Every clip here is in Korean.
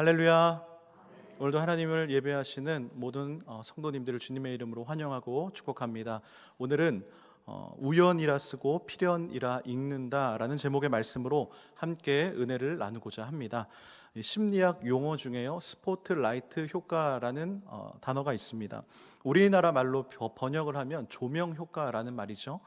할렐루야. 오늘도 하나님을 예배하시는 모든 성도님들을 주님의 이름으로 환영하고 축복합니다. 오늘은 우연이라 쓰고 필연이라 읽는다라는 제목의 말씀으로 함께 은혜를 나누고자 합니다. 심리학 용어 중에요, 스포트라이트 효과라는 단어가 있습니다. 우리나라 말로 번역을 하면 조명 효과라는 말이죠.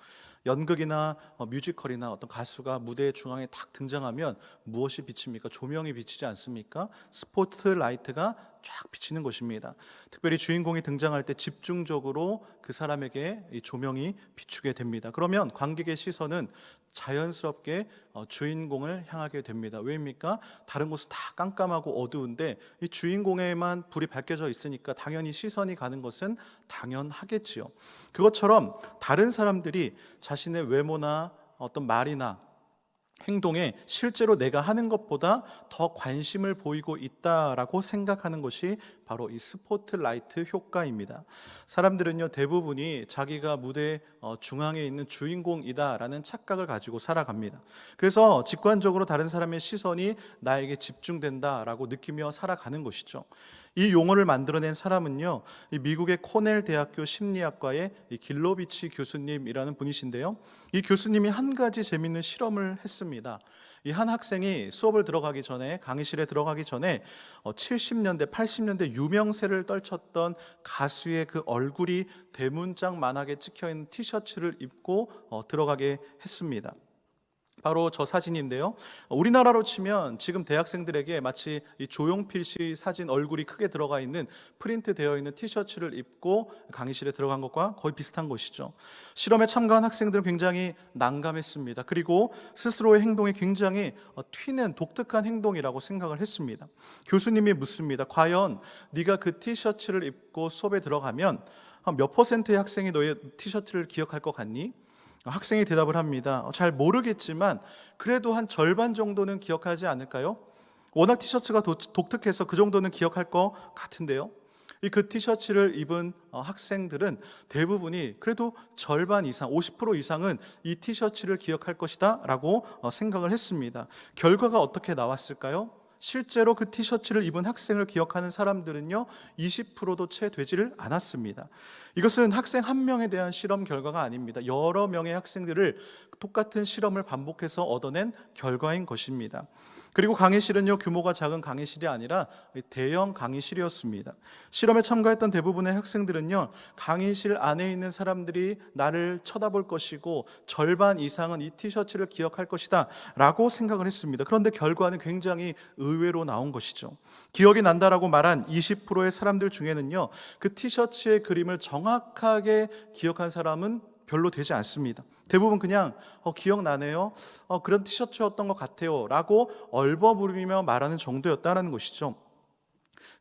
연극이나 뮤지컬이나 어떤 가수가 무대 중앙에 딱 등장하면 무엇이 비칩니까? 조명이 비치지 않습니까? 스포트라이트가 쫙 비치는 것입니다. 특별히 주인공이 등장할 때 집중적으로 그 사람에게 이 조명이 비추게 됩니다. 그러면 관객의 시선은 자연스럽게 주인공을 향하게 됩니다. 왜입니까? 다른 곳은 다 깜깜하고 어두운데 이 주인공에만 불이 밝혀져 있으니까 당연히 시선이 가는 것은 당연하겠지요. 그것처럼 다른 사람들이 자신의 외모나 어떤 말이나 행동에 실제로 내가 하는 것보다 더 관심을 보이고 있다라고 생각하는 것이 바로 이 스포트라이트 효과입니다. 사람들은요, 대부분이 자기가 무대 중앙에 있는 주인공이다라는 착각을 가지고 살아갑니다. 그래서 직관적으로 다른 사람의 시선이 나에게 집중된다라고 느끼며 살아가는 것이죠. 이 용어를 만들어낸 사람은요, 이 미국의 코넬 대학교 심리학과의 이 길로비치 교수님이라는 분이신데요, 이 교수님이 한 가지 재미있는 실험을 했습니다. 이 한 학생이 수업을 들어가기 전에, 강의실에 들어가기 전에 70년대, 80년대 유명세를 떨쳤던 가수의 그 얼굴이 대문짝만하게 찍혀있는 티셔츠를 입고 들어가게 했습니다. 바로 저 사진인데요, 우리나라로 치면 지금 대학생들에게 마치 이 조용필 씨 사진 얼굴이 크게 들어가 있는 프린트 되어 있는 티셔츠를 입고 강의실에 들어간 것과 거의 비슷한 것이죠. 실험에 참가한 학생들은 굉장히 난감했습니다. 그리고 스스로의 행동이 굉장히 튀는 독특한 행동이라고 생각을 했습니다. 교수님이 묻습니다. 과연 네가 그 티셔츠를 입고 수업에 들어가면 한 몇 퍼센트의 학생이 너의 티셔츠를 기억할 것 같니? 학생이 대답을 합니다. 잘 모르겠지만 그래도 한 절반 정도는 기억하지 않을까요? 워낙 티셔츠가 독특해서 그 정도는 기억할 것 같은데요. 그 티셔츠를 입은 학생들은 대부분이 그래도 절반 이상, 50% 이상은 이 티셔츠를 기억할 것이다 라고 생각을 했습니다. 결과가 어떻게 나왔을까요? 실제로 그 티셔츠를 입은 학생을 기억하는 사람들은요, 20%도 채 되지를 않았습니다. 이것은 학생 한 명에 대한 실험 결과가 아닙니다. 여러 명의 학생들을 똑같은 실험을 반복해서 얻어낸 결과인 것입니다. 그리고 강의실은요, 규모가 작은 강의실이 아니라 대형 강의실이었습니다. 실험에 참가했던 대부분의 학생들은요, 강의실 안에 있는 사람들이 나를 쳐다볼 것이고 절반 이상은 이 티셔츠를 기억할 것이다 라고 생각을 했습니다. 그런데 결과는 굉장히 의외로 나온 것이죠. 기억이 난다라고 말한 20%의 사람들 중에는요, 그 티셔츠의 그림을 정확하게 기억한 사람은 별로 되지 않습니다. 대부분 그냥 기억나네요, 그런 티셔츠였던 것 같아요 라고 얼버무리며 말하는 정도였다는 것이죠.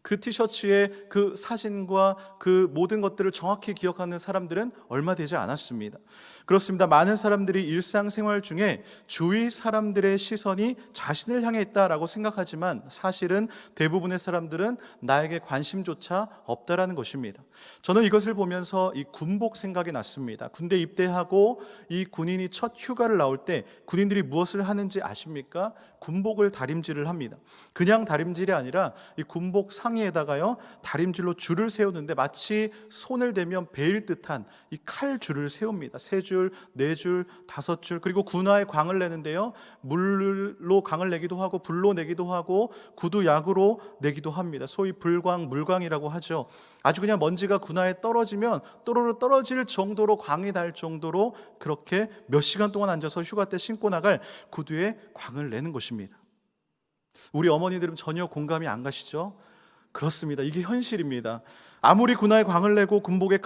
그 티셔츠의 그 사진과 그 모든 것들을 정확히 기억하는 사람들은 얼마 되지 않았습니다. 그렇습니다. 많은 사람들이 일상생활 중에 주위 사람들의 시선이 자신을 향해 있다라고 생각하지만 사실은 대부분의 사람들은 나에게 관심조차 없다라는 것입니다. 저는 이것을 보면서 이 군복 생각이 났습니다. 군대 입대하고 이 군인이 첫 휴가를 나올 때 군인들이 무엇을 하는지 아십니까? 군복을 다림질을 합니다. 그냥 다림질이 아니라 이 군복 상의에다가요, 다림질로 줄을 세우는데 마치 손을 대면 베일 듯한 이 칼줄을 세웁니다. 3줄, 4줄, 5줄, 그리고 군화에 광을 내는데요, 물로 광을 내기도 하고 불로 내기도 하고 구두 약으로 내기도 합니다. 소위 불광, 물광이라고 하죠. 아주 그냥 먼지가 군화에 떨어지면 또르르 떨어질 정도로 광이 날 정도로 그렇게 몇 시간 동안 앉아서 휴가 때 신고 나갈 구두에 광을 내는 것입니다. 우리 어머니들은 전혀 공감이 안 가시죠? 그렇습니다. 이게 현실입니다. 아무리 군화에 광을 내고 군복에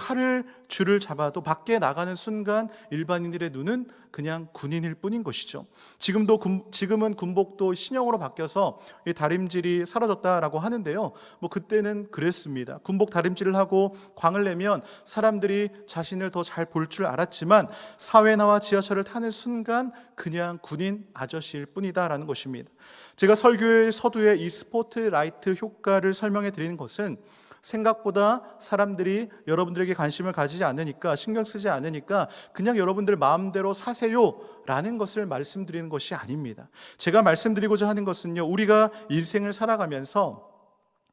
줄을 잡아도 밖에 나가는 순간 일반인들의 눈은 그냥 군인일 뿐인 것이죠. 지금은 군복도 신형으로 바뀌어서 이 다림질이 사라졌다라고 하는데요, 그때는 그랬습니다. 군복 다림질을 하고 광을 내면 사람들이 자신을 더 잘 볼 줄 알았지만 사회나와 지하철을 타는 순간 그냥 군인 아저씨일 뿐이다라는 것입니다. 제가 설교의 서두에 이 스포트라이트 효과를 설명해 드리는 것은 생각보다 사람들이 여러분들에게 관심을 가지지 않으니까, 신경 쓰지 않으니까 그냥 여러분들 마음대로 사세요 라는 것을 말씀드리는 것이 아닙니다. 제가 말씀드리고자 하는 것은요, 우리가 일생을 살아가면서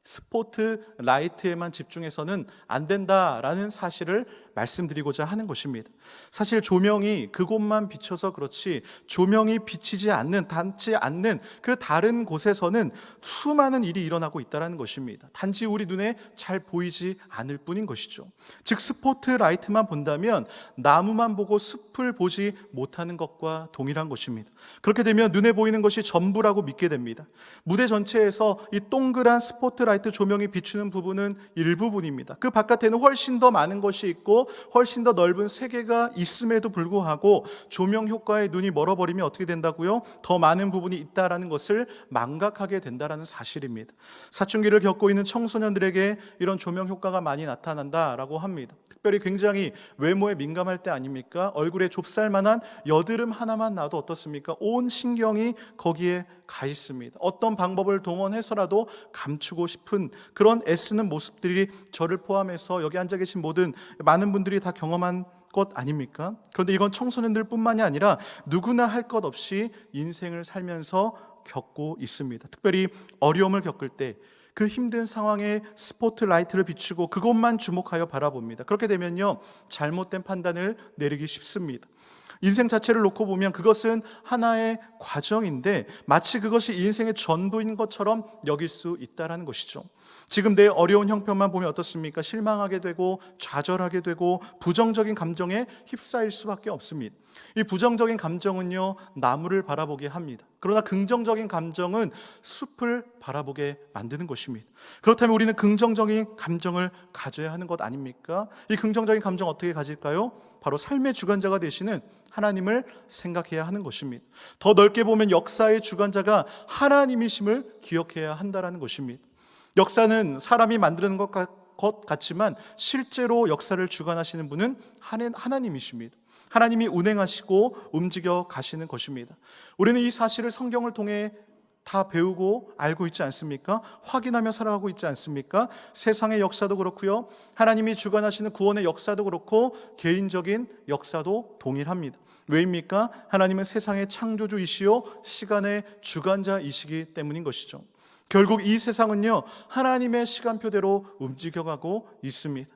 스포트라이트에만 집중해서는 안 된다라는 사실을 말씀드리고자 하는 것입니다. 사실 조명이 그곳만 비춰서 그렇지 조명이 비치지 않는, 닿지 않는 그 다른 곳에서는 수많은 일이 일어나고 있다는 것입니다. 단지 우리 눈에 잘 보이지 않을 뿐인 것이죠. 즉 스포트라이트만 본다면 나무만 보고 숲을 보지 못하는 것과 동일한 것입니다. 그렇게 되면 눈에 보이는 것이 전부라고 믿게 됩니다. 무대 전체에서 이 동그란 스포트라이트 조명이 비추는 부분은 일부분입니다. 그 바깥에는 훨씬 더 많은 것이 있고 훨씬 더 넓은 세계가 있음에도 불구하고 조명 효과에 눈이 멀어버리면 어떻게 된다고요? 더 많은 부분이 있다라는 것을 망각하게 된다라는 사실입니다. 사춘기를 겪고 있는 청소년들에게 이런 조명 효과가 많이 나타난다라고 합니다. 특별히 굉장히 외모에 민감할 때 아닙니까? 얼굴에 좁쌀만한 여드름 하나만 나도 어떻습니까? 온 신경이 거기에 가 있습니다. 어떤 방법을 동원해서라도 감추고 싶은 그런 애쓰는 모습들이 저를 포함해서 여기 앉아 계신 모든 많은 분들이 다 경험한 것 아닙니까? 그런데 이건 청소년들 뿐만이 아니라 누구나 할 것 없이 인생을 살면서 겪고 있습니다. 특별히 어려움을 겪을 때 그 힘든 상황에 스포트라이트를 비추고 그것만 주목하여 바라봅니다. 그렇게 되면요, 잘못된 판단을 내리기 쉽습니다. 인생 자체를 놓고 보면 그것은 하나의 과정인데 마치 그것이 인생의 전부인 것처럼 여길 수 있다는 것이죠. 지금 내 어려운 형편만 보면 어떻습니까? 실망하게 되고 좌절하게 되고 부정적인 감정에 휩싸일 수밖에 없습니다. 이 부정적인 감정은요, 나무를 바라보게 합니다. 그러나 긍정적인 감정은 숲을 바라보게 만드는 것입니다. 그렇다면 우리는 긍정적인 감정을 가져야 하는 것 아닙니까? 이 긍정적인 감정 어떻게 가질까요? 바로 삶의 주관자가 되시는 하나님을 생각해야 하는 것입니다. 더 넓게 보면 역사의 주관자가 하나님이심을 기억해야 한다는 것입니다. 역사는 사람이 만드는 것 같지만 실제로 역사를 주관하시는 분은 하나님이십니다. 하나님이 운행하시고 움직여 가시는 것입니다. 우리는 이 사실을 성경을 통해 다 배우고 알고 있지 않습니까? 확인하며 살아가고 있지 않습니까? 세상의 역사도 그렇고요, 하나님이 주관하시는 구원의 역사도 그렇고 개인적인 역사도 동일합니다. 왜입니까? 하나님은 세상의 창조주이시요 시간의 주관자이시기 때문인 것이죠. 결국 이 세상은요, 하나님의 시간표대로 움직여가고 있습니다.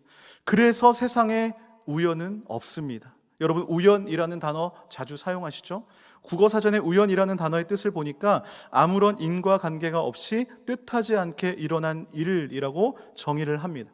그래서 세상에 우연은 없습니다. 여러분, 우연이라는 단어 자주 사용하시죠? 국어사전에 우연이라는 단어의 뜻을 보니까 아무런 인과관계가 없이 뜻하지 않게 일어난 일이라고 정의를 합니다.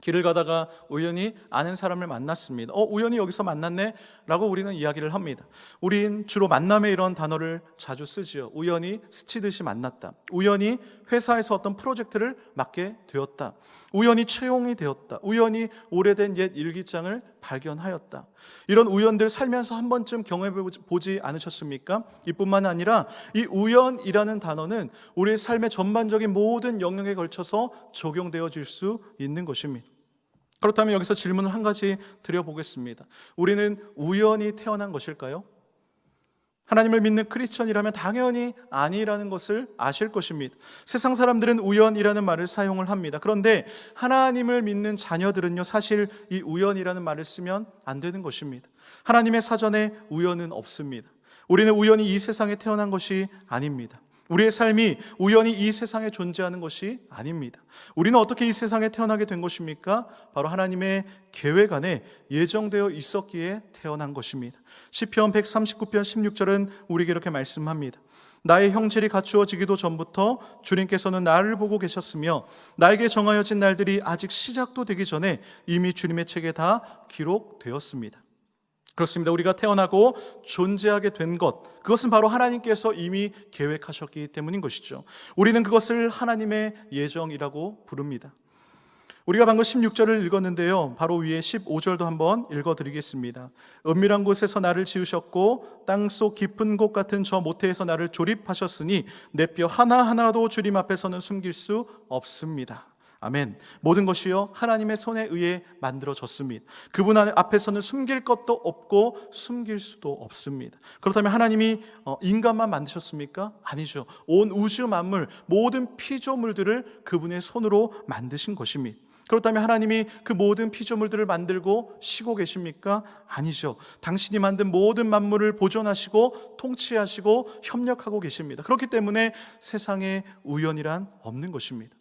길을 가다가 우연히 아는 사람을 만났습니다. 우연히 여기서 만났네? 라고 우리는 이야기를 합니다. 우린 주로 만남에 이런 단어를 자주 쓰지요. 우연히 스치듯이 만났다. 우연히 회사에서 어떤 프로젝트를 맡게 되었다. 우연히 채용이 되었다. 우연히 오래된 옛 일기장을 발견하였다. 이런 우연들 살면서 한 번쯤 경험해보지 않으셨습니까? 이뿐만 아니라 이 우연이라는 단어는 우리의 삶의 전반적인 모든 영역에 걸쳐서 적용되어질 수 있는 것입니다. 그렇다면 여기서 질문을 한 가지 드려보겠습니다. 우리는 우연히 태어난 것일까요? 하나님을 믿는 크리스천이라면 당연히 아니라는 것을 아실 것입니다. 세상 사람들은 우연이라는 말을 사용을 합니다. 그런데 하나님을 믿는 자녀들은요, 사실 이 우연이라는 말을 쓰면 안 되는 것입니다. 하나님의 사전에 우연은 없습니다. 우리는 우연히 이 세상에 태어난 것이 아닙니다. 우리의 삶이 우연히 이 세상에 존재하는 것이 아닙니다. 우리는 어떻게 이 세상에 태어나게 된 것입니까? 바로 하나님의 계획 안에 예정되어 있었기에 태어난 것입니다. 시편 139편 16절은 우리에게 이렇게 말씀합니다. 나의 형질이 갖추어지기도 전부터 주님께서는 나를 보고 계셨으며 나에게 정하여진 날들이 아직 시작도 되기 전에 이미 주님의 책에 다 기록되었습니다. 그렇습니다. 우리가 태어나고 존재하게 된 것, 그것은 바로 하나님께서 이미 계획하셨기 때문인 것이죠. 우리는 그것을 하나님의 예정이라고 부릅니다. 우리가 방금 16절을 읽었는데요, 바로 위에 15절도 한번 읽어드리겠습니다. 은밀한 곳에서 나를 지으셨고 땅속 깊은 곳 같은 저 모태에서 나를 조립하셨으니 내 뼈 하나하나도 주님 앞에서는 숨길 수 없습니다. 아멘. 모든 것이요 하나님의 손에 의해 만들어졌습니다. 그분 앞에서는 숨길 것도 없고 숨길 수도 없습니다. 그렇다면 하나님이 인간만 만드셨습니까? 아니죠. 온 우주 만물, 모든 피조물들을 그분의 손으로 만드신 것입니다. 그렇다면 하나님이 그 모든 피조물들을 만들고 쉬고 계십니까? 아니죠. 당신이 만든 모든 만물을 보존하시고 통치하시고 협력하고 계십니다. 그렇기 때문에 세상에 우연이란 없는 것입니다.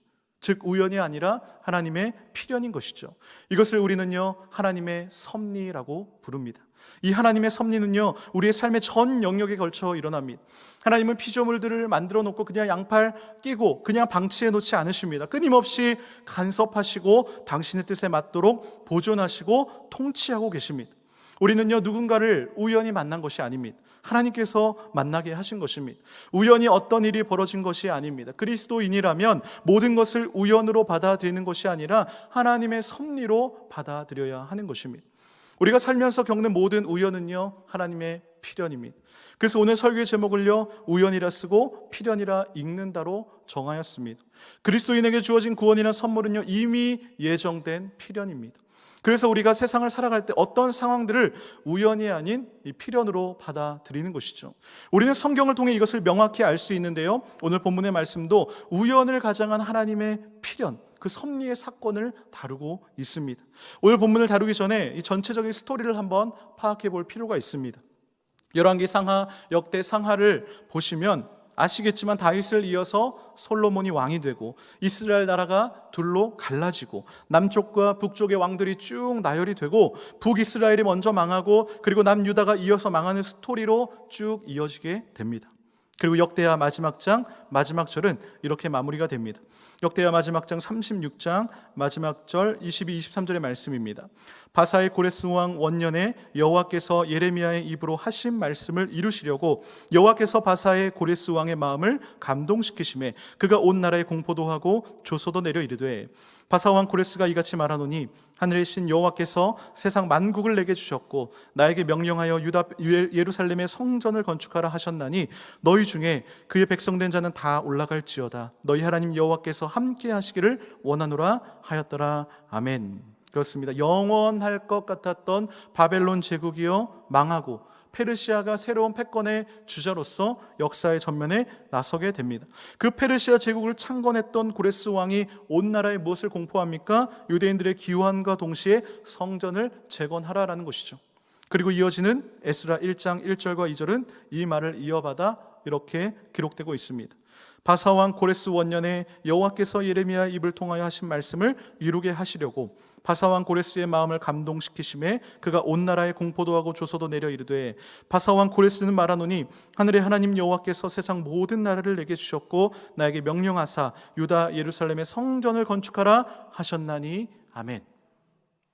즉 우연이 아니라 하나님의 필연인 것이죠. 이것을 우리는요 하나님의 섭리라고 부릅니다. 이 하나님의 섭리는요 우리의 삶의 전 영역에 걸쳐 일어납니다. 하나님은 피조물들을 만들어 놓고 그냥 양팔 끼고 그냥 방치해 놓지 않으십니다. 끊임없이 간섭하시고 당신의 뜻에 맞도록 보존하시고 통치하고 계십니다. 우리는요 누군가를 우연히 만난 것이 아닙니다. 하나님께서 만나게 하신 것입니다. 우연히 어떤 일이 벌어진 것이 아닙니다. 그리스도인이라면 모든 것을 우연으로 받아들이는 것이 아니라 하나님의 섭리로 받아들여야 하는 것입니다. 우리가 살면서 겪는 모든 우연은요 하나님의 필연입니다. 그래서 오늘 설교의 제목을요 우연이라 쓰고 필연이라 읽는다로 정하였습니다. 그리스도인에게 주어진 구원이나 선물은요 이미 예정된 필연입니다. 그래서 우리가 세상을 살아갈 때 어떤 상황들을 우연이 아닌 이 필연으로 받아들이는 것이죠. 우리는 성경을 통해 이것을 명확히 알 수 있는데요 오늘 본문의 말씀도 우연을 가장한 하나님의 필연, 그 섭리의 사건을 다루고 있습니다. 오늘 본문을 다루기 전에 이 전체적인 스토리를 한번 파악해 볼 필요가 있습니다. 열왕기 상하, 역대 상하를 보시면 아시겠지만 다윗을 이어서 솔로몬이 왕이 되고 이스라엘 나라가 둘로 갈라지고 남쪽과 북쪽의 왕들이 쭉 나열이 되고 북이스라엘이 먼저 망하고 그리고 남유다가 이어서 망하는 스토리로 쭉 이어지게 됩니다. 그리고 역대하 마지막 장 마지막 절은 이렇게 마무리가 됩니다. 역대하 마지막 장 36장 마지막 절 22, 23절의 말씀입니다. 바사의 고레스 왕 원년에 여호와께서 예레미야의 입으로 하신 말씀을 이루시려고 여호와께서 바사의 고레스 왕의 마음을 감동시키심에 그가 온 나라에 공포도 하고 조소도 내려 이르되 바사 왕 고레스가 이같이 말하노니 하늘의 신 여호와께서 세상 만국을 내게 주셨고 나에게 명령하여 유다 예루살렘의 성전을 건축하라 하셨나니 너희 중에 그의 백성된 자는 다 올라갈지어다. 너희 하나님 여호와께서 함께 하시기를 원하노라 하였더라. 아멘. 그렇습니다. 영원할 것 같았던 바벨론 제국이요 망하고 페르시아가 새로운 패권의 주자로서 역사의 전면에 나서게 됩니다. 그 페르시아 제국을 창건했던 고레스 왕이 온 나라에 무엇을 공포합니까? 유대인들의 기환과 동시에 성전을 재건하라라는 것이죠. 그리고 이어지는 에스라 1장 1절과 2절은 이 말을 이어받아 이렇게 기록되고 있습니다. 바사왕 고레스 원년에 여호와께서 예레미야의 입을 통하여 하신 말씀을 이루게 하시려고 바사왕 고레스의 마음을 감동시키심에 그가 온 나라에 공포도 하고 조소도 내려 이르되 바사왕 고레스는 말하노니 하늘의 하나님 여호와께서 세상 모든 나라를 내게 주셨고 나에게 명령하사 유다 예루살렘의 성전을 건축하라 하셨나니 아멘.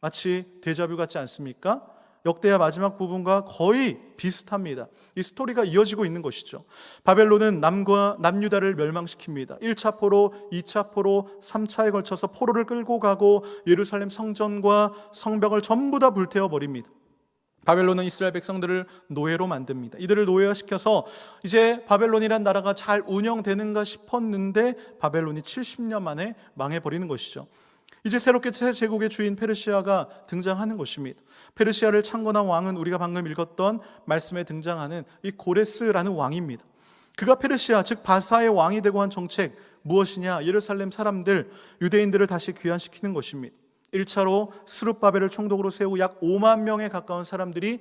마치 데자뷰 같지 않습니까? 역대하 마지막 부분과 거의 비슷합니다. 이 스토리가 이어지고 있는 것이죠. 바벨론은 남유다를 멸망시킵니다. 1차 포로, 2차 포로, 3차에 걸쳐서 포로를 끌고 가고 예루살렘 성전과 성벽을 전부 다 불태워 버립니다. 바벨론은 이스라엘 백성들을 노예로 만듭니다. 이들을 노예화시켜서 이제 바벨론이란 나라가 잘 운영되는가 싶었는데 바벨론이 70년 만에 망해버리는 것이죠. 이제 새롭게 새 제국의 주인 페르시아가 등장하는 것입니다. 페르시아를 창건한 왕은 우리가 방금 읽었던 말씀에 등장하는 이 고레스라는 왕입니다. 그가 페르시아 즉 바사의 왕이 되고 한 정책 무엇이냐? 예루살렘 사람들 유대인들을 다시 귀환시키는 것입니다. 1차로 스룹바벨을 총독으로 세우고 약 5만 명에 가까운 사람들이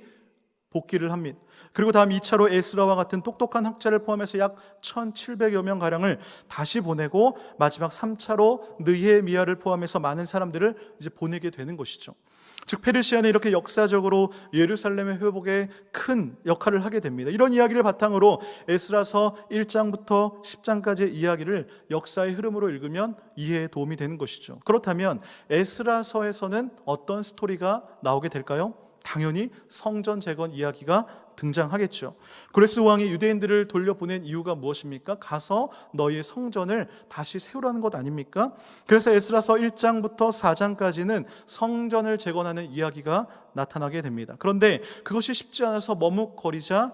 복귀를 합니다. 그리고 다음 2차로 에스라와 같은 똑똑한 학자를 포함해서 약 1,700여 명가량을 다시 보내고 마지막 3차로 느헤미야를 포함해서 많은 사람들을 이제 보내게 되는 것이죠. 즉 페르시아는 이렇게 역사적으로 예루살렘의 회복에 큰 역할을 하게 됩니다. 이런 이야기를 바탕으로 에스라서 1장부터 10장까지의 이야기를 역사의 흐름으로 읽으면 이해에 도움이 되는 것이죠. 그렇다면 에스라서에서는 어떤 스토리가 나오게 될까요? 당연히 성전 재건 이야기가 등장하겠죠. 고레스 왕이 유대인들을 돌려보낸 이유가 무엇입니까? 가서 너희의 성전을 다시 세우라는 것 아닙니까? 그래서 에스라서 1장부터 4장까지는 성전을 재건하는 이야기가 나타나게 됩니다. 그런데 그것이 쉽지 않아서 머뭇거리자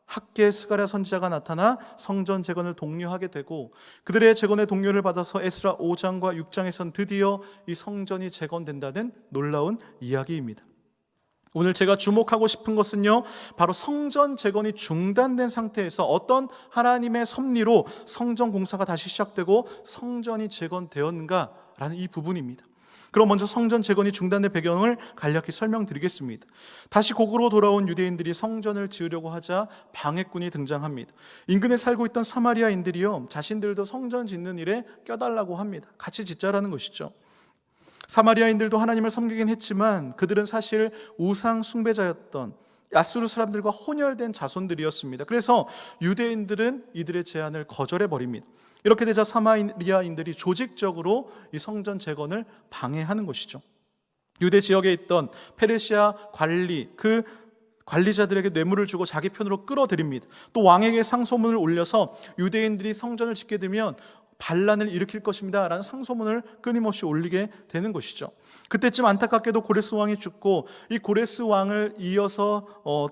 학계 스가랴 선지자가 나타나 성전 재건을 독려하게 되고 그들의 재건의 독려를 받아서 에스라 5장과 6장에선 드디어 이 성전이 재건된다는 놀라운 이야기입니다. 오늘 제가 주목하고 싶은 것은요, 바로 성전 재건이 중단된 상태에서 어떤 하나님의 섭리로 성전 공사가 다시 시작되고 성전이 재건되었는가라는 이 부분입니다. 그럼 먼저 성전 재건이 중단된 배경을 간략히 설명드리겠습니다. 다시 고국으로 돌아온 유대인들이 성전을 지으려고 하자 방해꾼이 등장합니다. 인근에 살고 있던 사마리아인들이요, 자신들도 성전 짓는 일에 껴달라고 합니다. 같이 짓자라는 것이죠. 사마리아인들도 하나님을 섬기긴 했지만 그들은 사실 우상 숭배자였던 야스루 사람들과 혼혈된 자손들이었습니다. 그래서 유대인들은 이들의 제안을 거절해 버립니다. 이렇게 되자 사마리아인들이 조직적으로 이 성전 재건을 방해하는 것이죠. 유대 지역에 있던 페르시아 그 관리자들에게 뇌물을 주고 자기 편으로 끌어들입니다. 또 왕에게 상소문을 올려서 유대인들이 성전을 짓게 되면 반란을 일으킬 것입니다 라는 상소문을 끊임없이 올리게 되는 것이죠. 그때쯤 안타깝게도 고레스 왕이 죽고 이 고레스 왕을 이어서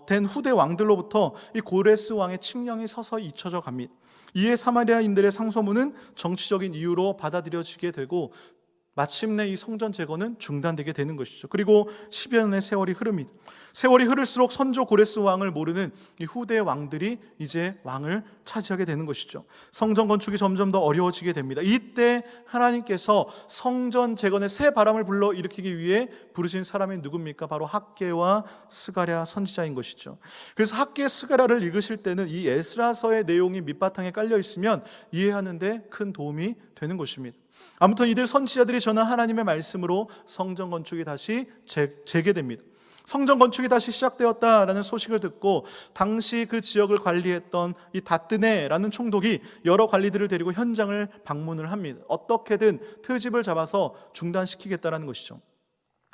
된 후대 왕들로부터 이 고레스 왕의 칙령이 서서히 잊혀져 갑니다. 이에 사마리아인들의 상소문은 정치적인 이유로 받아들여지게 되고 마침내 이 성전 재건은 중단되게 되는 것이죠. 그리고 10여 년의 세월이 흐릅니다. 세월이 흐를수록 선조 고레스 왕을 모르는 이 후대 왕들이 이제 왕을 차지하게 되는 것이죠. 성전 건축이 점점 더 어려워지게 됩니다. 이때 하나님께서 성전 재건의 새 바람을 불러 일으키기 위해 부르신 사람이 누굽니까? 바로 학개와 스가랴 선지자인 것이죠. 그래서 학개 스가랴를 읽으실 때는 이 에스라서의 내용이 밑바탕에 깔려 있으면 이해하는 데 큰 도움이 되는 것입니다. 아무튼 이들 선지자들이 전한 하나님의 말씀으로 성전 건축이 다시 재개됩니다. 성전 건축이 다시 시작되었다라는 소식을 듣고 당시 그 지역을 관리했던 이 다뜨네라는 총독이 여러 관리들을 데리고 현장을 방문을 합니다. 어떻게든 트집을 잡아서 중단시키겠다라는 것이죠.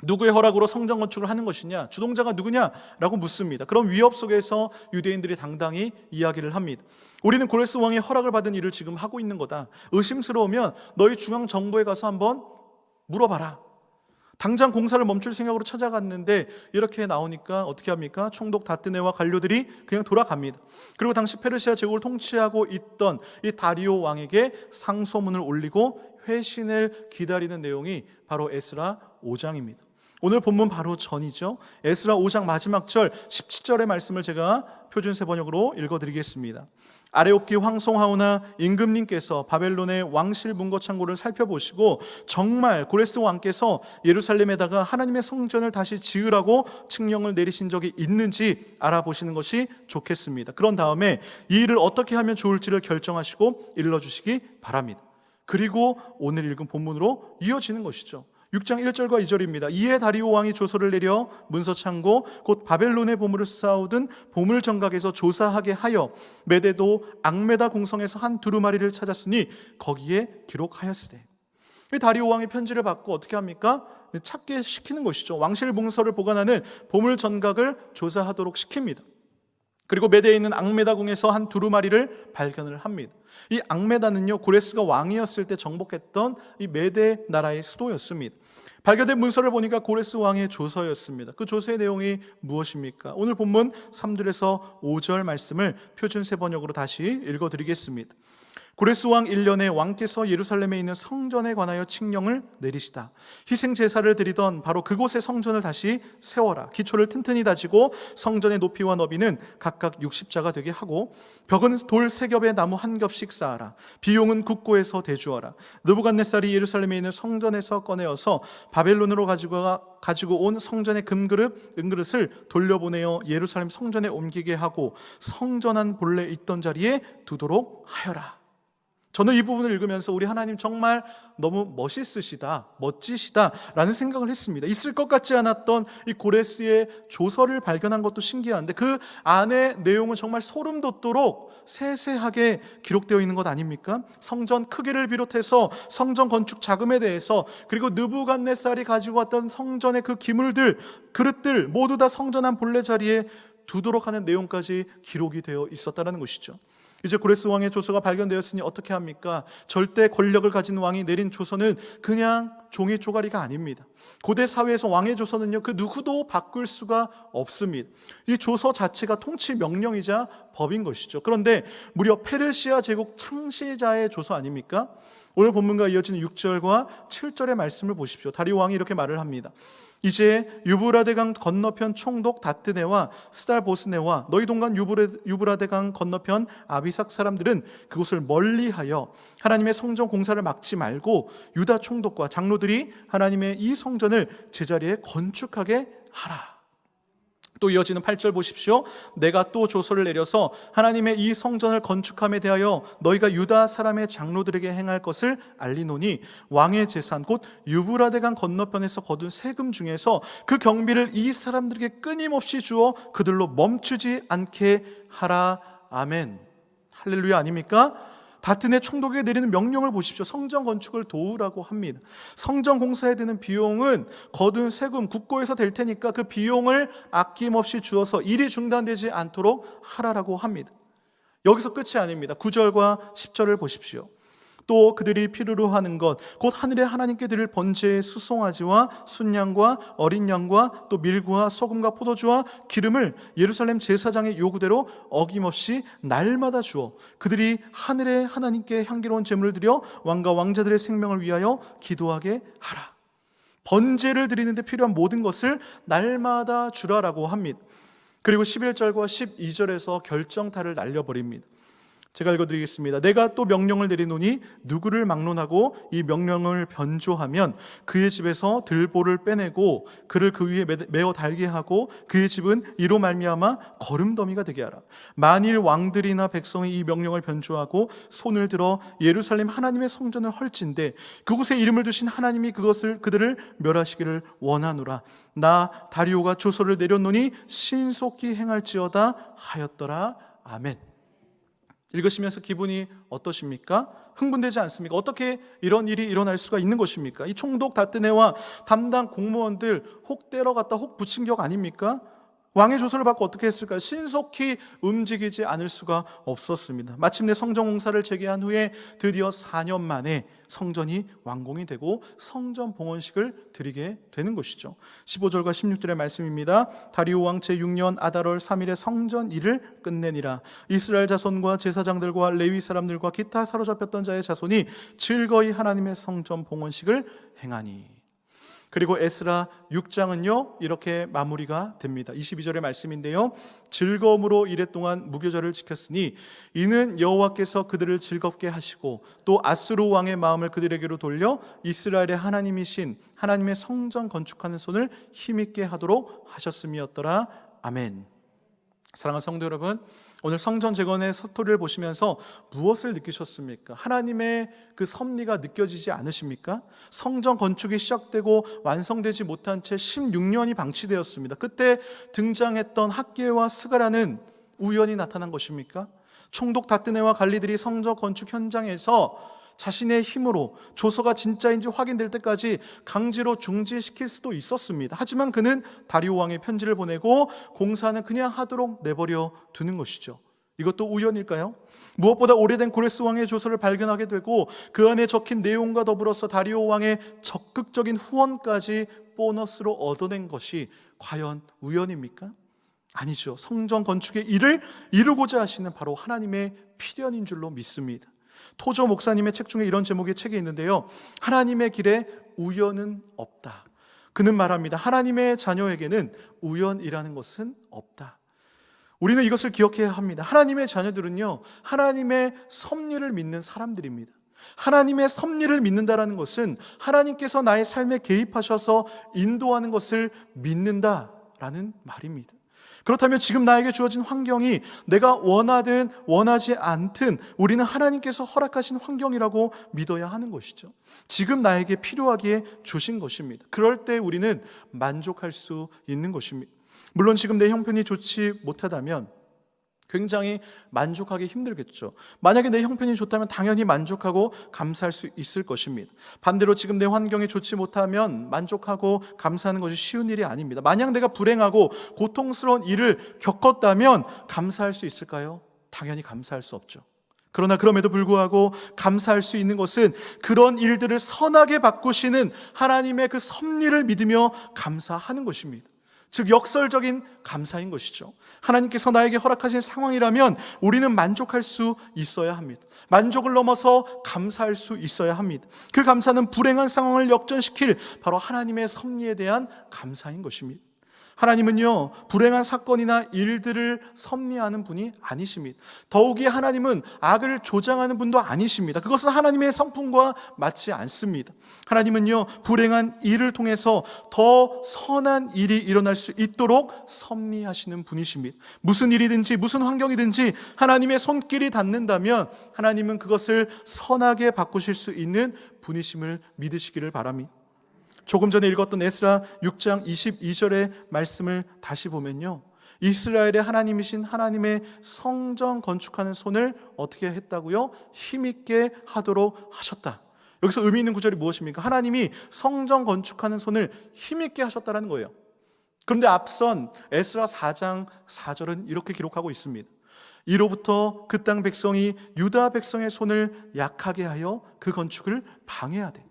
누구의 허락으로 성전 건축을 하는 것이냐, 주동자가 누구냐라고 묻습니다. 그럼 위협 속에서 유대인들이 당당히 이야기를 합니다. 우리는 고레스 왕의 허락을 받은 일을 지금 하고 있는 거다. 의심스러우면 너희 중앙 정부에 가서 한번 물어봐라. 당장 공사를 멈출 생각으로 찾아갔는데 이렇게 나오니까 어떻게 합니까? 총독 다뜨네와 관료들이 그냥 돌아갑니다. 그리고 당시 페르시아 제국을 통치하고 있던 이 다리오 왕에게 상소문을 올리고 회신을 기다리는 내용이 바로 에스라 5장입니다. 오늘 본문 바로 전이죠. 에스라 5장 마지막 절 17절의 말씀을 제가 표준세 번역으로 읽어드리겠습니다. 아레옵기 황송하오나 임금님께서 바벨론의 왕실 문고 창고를 살펴보시고 정말 고레스 왕께서 예루살렘에다가 하나님의 성전을 다시 지으라고 칙령을 내리신 적이 있는지 알아보시는 것이 좋겠습니다. 그런 다음에 이 일을 어떻게 하면 좋을지를 결정하시고 일러주시기 바랍니다. 그리고 오늘 읽은 본문으로 이어지는 것이죠. 6장 1절과 2절입니다. 이에 다리오 왕이 조서를 내려 문서창고 곧 바벨론의 보물을 쌓아오던 보물정각에서 조사하게 하여 메대도 앙메다 공성에서 한 두루마리를 찾았으니 거기에 기록하였으되. 다리오 왕이 편지를 받고 어떻게 합니까? 찾게 시키는 것이죠. 왕실 문서를 보관하는 보물정각을 조사하도록 시킵니다. 그리고 메대에 있는 앙메다 궁에서 한 두루마리를 발견을 합니다. 이 앙메다는요, 고레스가 왕이었을 때 정복했던 이 메대 나라의 수도였습니다. 발견된 문서를 보니까 고레스 왕의 조서였습니다. 그 조서의 내용이 무엇입니까? 오늘 본문 3절에서 5절 말씀을 표준세 번역으로 다시 읽어드리겠습니다. 고레스 왕 1년에 왕께서 예루살렘에 있는 성전에 관하여 칙령을 내리시다. 희생 제사를 드리던 바로 그곳의 성전을 다시 세워라. 기초를 튼튼히 다지고 성전의 높이와 너비는 각각 60자가 되게 하고 벽은 돌 3겹에 나무 1겹씩 쌓아라. 비용은 국고에서 대주어라. 느부갓네살이 예루살렘에 있는 성전에서 꺼내어서 바벨론으로 가지고 온 성전의 금그릇, 은그릇을 돌려보내어 예루살렘 성전에 옮기게 하고 성전안 본래 있던 자리에 두도록 하여라. 저는 이 부분을 읽으면서 우리 하나님 정말 너무 멋지시다 라는 생각을 했습니다. 있을 것 같지 않았던 이 고레스의 조서를 발견한 것도 신기한데 그 안에 내용은 정말 소름 돋도록 세세하게 기록되어 있는 것 아닙니까? 성전 크기를 비롯해서 성전 건축 자금에 대해서, 그리고 느부갓네살이 가지고 왔던 성전의 그 기물들, 그릇들 모두 다 성전안 본래 자리에 두도록 하는 내용까지 기록이 되어 있었다는 것이죠. 이제 고레스 왕의 조서가 발견되었으니 어떻게 합니까? 절대 권력을 가진 왕이 내린 조서는 그냥 종이 쪼가리가 아닙니다. 고대 사회에서 왕의 조서는요, 그 누구도 바꿀 수가 없습니다. 이 조서 자체가 통치 명령이자 법인 것이죠. 그런데 무려 페르시아 제국 창시자의 조서 아닙니까? 오늘 본문과 이어지는 6절과 7절의 말씀을 보십시오. 다리오 왕이 이렇게 말을 합니다. 이제 유브라데강 건너편 총독 다뜨네와 스달보스네와 너희 동간 유브라데강 건너편 아비삭 사람들은 그곳을 멀리하여 하나님의 성전 공사를 막지 말고 유다 총독과 장로들이 하나님의 이 성전을 제자리에 건축하게 하라. 또 이어지는 8절 보십시오. 내가 또 조서를 내려서 하나님의 이 성전을 건축함에 대하여 너희가 유다 사람의 장로들에게 행할 것을 알리노니 왕의 재산 곧 유브라데강 건너편에서 거둔 세금 중에서 그 경비를 이 사람들에게 끊임없이 주어 그들로 멈추지 않게 하라. 아멘. 할렐루야 아닙니까? 다튼의 총독에게 내리는 명령을 보십시오. 성전 건축을 도우라고 합니다. 성전 공사에 드는 비용은 거둔 세금 국고에서 될 테니까 그 비용을 아낌없이 주어서 일이 중단되지 않도록 하라라고 합니다. 여기서 끝이 아닙니다. 9절과 10절을 보십시오. 또 그들이 필요로 하는 것 곧 하늘의 하나님께 드릴 번제의 수송아지와 순양과 어린 양과 또 밀과 소금과 포도주와 기름을 예루살렘 제사장의 요구대로 어김없이 날마다 주어 그들이 하늘의 하나님께 향기로운 제물을 드려 왕과 왕자들의 생명을 위하여 기도하게 하라. 번제를 드리는데 필요한 모든 것을 날마다 주라라고 합니다. 그리고 11절과 12절에서 결정타를 날려버립니다. 제가 읽어드리겠습니다. 내가 또 명령을 내리노니 누구를 막론하고 이 명령을 변조하면 그의 집에서 들보를 빼내고 그를 그 위에 메어 달게 하고 그의 집은 이로 말미암아 거름더미가 되게 하라. 만일 왕들이나 백성이 이 명령을 변조하고 손을 들어 예루살렘 하나님의 성전을 헐진대 그곳에 이름을 두신 하나님이 그들을 멸하시기를 원하노라. 나 다리오가 조서를 내렸노니 신속히 행할지어다 하였더라. 아멘. 읽으시면서 기분이 어떠십니까? 흥분되지 않습니까? 어떻게 이런 일이 일어날 수가 있는 것입니까? 이 총독 다뜨네와 담당 공무원들 혹 때려갔다 혹 붙인 격 아닙니까? 왕의 조서를 받고 어떻게 했을까요? 신속히 움직이지 않을 수가 없었습니다. 마침내 성전 공사를 재개한 후에 드디어 4년 만에 성전이 완공이 되고 성전 봉헌식을 드리게 되는 것이죠. 15절과 16절의 말씀입니다. 다리오 왕 제6년 아달월 3일에 성전 일을 끝내니라. 이스라엘 자손과 제사장들과 레위 사람들과 기타 사로잡혔던 자의 자손이 즐거이 하나님의 성전 봉헌식을 행하니. 그리고 에스라 6장은요 이렇게 마무리가 됩니다. 22절의 말씀인데요. 즐거움으로 이랫동안 무교절을 지켰으니 이는 여호와께서 그들을 즐겁게 하시고 또 아스루 왕의 마음을 그들에게로 돌려 이스라엘의 하나님이신 하나님의 성전 건축하는 손을 힘있게 하도록 하셨음이었더라. 아멘. 사랑하는 성도 여러분, 오늘 성전 재건의 서토리를 보시면서 무엇을 느끼셨습니까? 하나님의 그 섭리가 느껴지지 않으십니까? 성전 건축이 시작되고 완성되지 못한 채 16년이 방치되었습니다. 그때 등장했던 학계와 스가랴는 우연히 나타난 것입니까? 총독 다뜨네와 관리들이 성전 건축 현장에서 자신의 힘으로 조서가 진짜인지 확인될 때까지 강제로 중지시킬 수도 있었습니다. 하지만 그는 다리오 왕의 편지를 보내고 공사는 그냥 하도록 내버려 두는 것이죠. 이것도 우연일까요? 무엇보다 오래된 고레스 왕의 조서를 발견하게 되고 그 안에 적힌 내용과 더불어서 다리오 왕의 적극적인 후원까지 보너스로 얻어낸 것이 과연 우연입니까? 아니죠. 성전 건축의 일을 이루고자 하시는 바로 하나님의 필연인 줄로 믿습니다. 토저 목사님의 책 중에 이런 제목의 책이 있는데요. 하나님의 길에 우연은 없다. 그는 말합니다. 하나님의 자녀에게는 우연이라는 것은 없다. 우리는 이것을 기억해야 합니다. 하나님의 자녀들은요, 하나님의 섭리를 믿는 사람들입니다. 하나님의 섭리를 믿는다라는 것은 하나님께서 나의 삶에 개입하셔서 인도하는 것을 믿는다라는 말입니다. 그렇다면 지금 나에게 주어진 환경이 내가 원하든 원하지 않든 우리는 하나님께서 허락하신 환경이라고 믿어야 하는 것이죠. 지금 나에게 필요하기에 주신 것입니다. 그럴 때 우리는 만족할 수 있는 것입니다. 물론 지금 내 형편이 좋지 못하다면 굉장히 만족하기 힘들겠죠. 만약에 내 형편이 좋다면 당연히 만족하고 감사할 수 있을 것입니다. 반대로 지금 내 환경이 좋지 못하면 만족하고 감사하는 것이 쉬운 일이 아닙니다. 만약 내가 불행하고 고통스러운 일을 겪었다면 감사할 수 있을까요? 당연히 감사할 수 없죠. 그러나 그럼에도 불구하고 감사할 수 있는 것은 그런 일들을 선하게 바꾸시는 하나님의 그 섭리를 믿으며 감사하는 것입니다. 즉 역설적인 감사인 것이죠. 하나님께서 나에게 허락하신 상황이라면 우리는 만족할 수 있어야 합니다. 만족을 넘어서 감사할 수 있어야 합니다. 그 감사는 불행한 상황을 역전시킬 바로 하나님의 섭리에 대한 감사인 것입니다. 하나님은요, 불행한 사건이나 일들을 섭리하는 분이 아니십니다. 더욱이 하나님은 악을 조장하는 분도 아니십니다. 그것은 하나님의 성품과 맞지 않습니다. 하나님은요, 불행한 일을 통해서 더 선한 일이 일어날 수 있도록 섭리하시는 분이십니다. 무슨 일이든지 무슨 환경이든지 하나님의 손길이 닿는다면 하나님은 그것을 선하게 바꾸실 수 있는 분이심을 믿으시기를 바랍니다. 조금 전에 읽었던 에스라 6장 22절의 말씀을 다시 보면요, 이스라엘의 하나님이신 하나님의 성전 건축하는 손을 어떻게 했다고요? 힘있게 하도록 하셨다. 여기서 의미 있는 구절이 무엇입니까? 하나님이 성전 건축하는 손을 힘있게 하셨다는 거예요. 그런데 앞선 에스라 4장 4절은 이렇게 기록하고 있습니다. 이로부터 그 땅 백성이 유다 백성의 손을 약하게 하여 그 건축을 방해하되,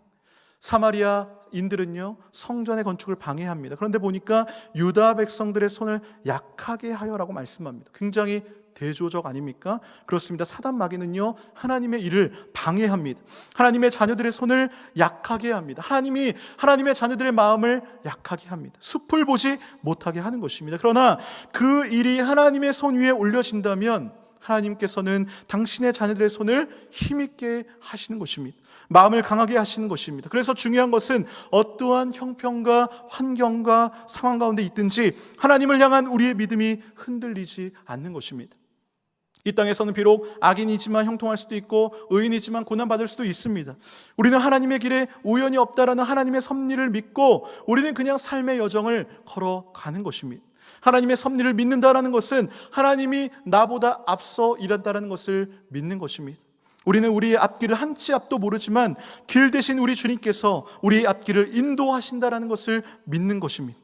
사마리아인들은요 성전의 건축을 방해합니다. 그런데 보니까 유다 백성들의 손을 약하게 하여라고 말씀합니다. 굉장히 대조적 아닙니까? 그렇습니다. 사단 마귀는요 하나님의 일을 방해합니다. 하나님의 자녀들의 손을 약하게 합니다. 하나님이 하나님의 자녀들의 마음을 약하게 합니다. 숲을 보지 못하게 하는 것입니다. 그러나 그 일이 하나님의 손 위에 올려진다면 하나님께서는 당신의 자녀들의 손을 힘있게 하시는 것입니다. 마음을 강하게 하시는 것입니다. 그래서 중요한 것은 어떠한 형편과 환경과 상황 가운데 있든지 하나님을 향한 우리의 믿음이 흔들리지 않는 것입니다. 이 땅에서는 비록 악인이지만 형통할 수도 있고 의인이지만 고난받을 수도 있습니다. 우리는 하나님의 길에 우연이 없다라는 하나님의 섭리를 믿고 우리는 그냥 삶의 여정을 걸어가는 것입니다. 하나님의 섭리를 믿는다라는 것은 하나님이 나보다 앞서 일한다라는 것을 믿는 것입니다. 우리는 우리의 앞길을 한 치 앞도 모르지만 길 대신 우리 주님께서 우리의 앞길을 인도하신다라는 것을 믿는 것입니다.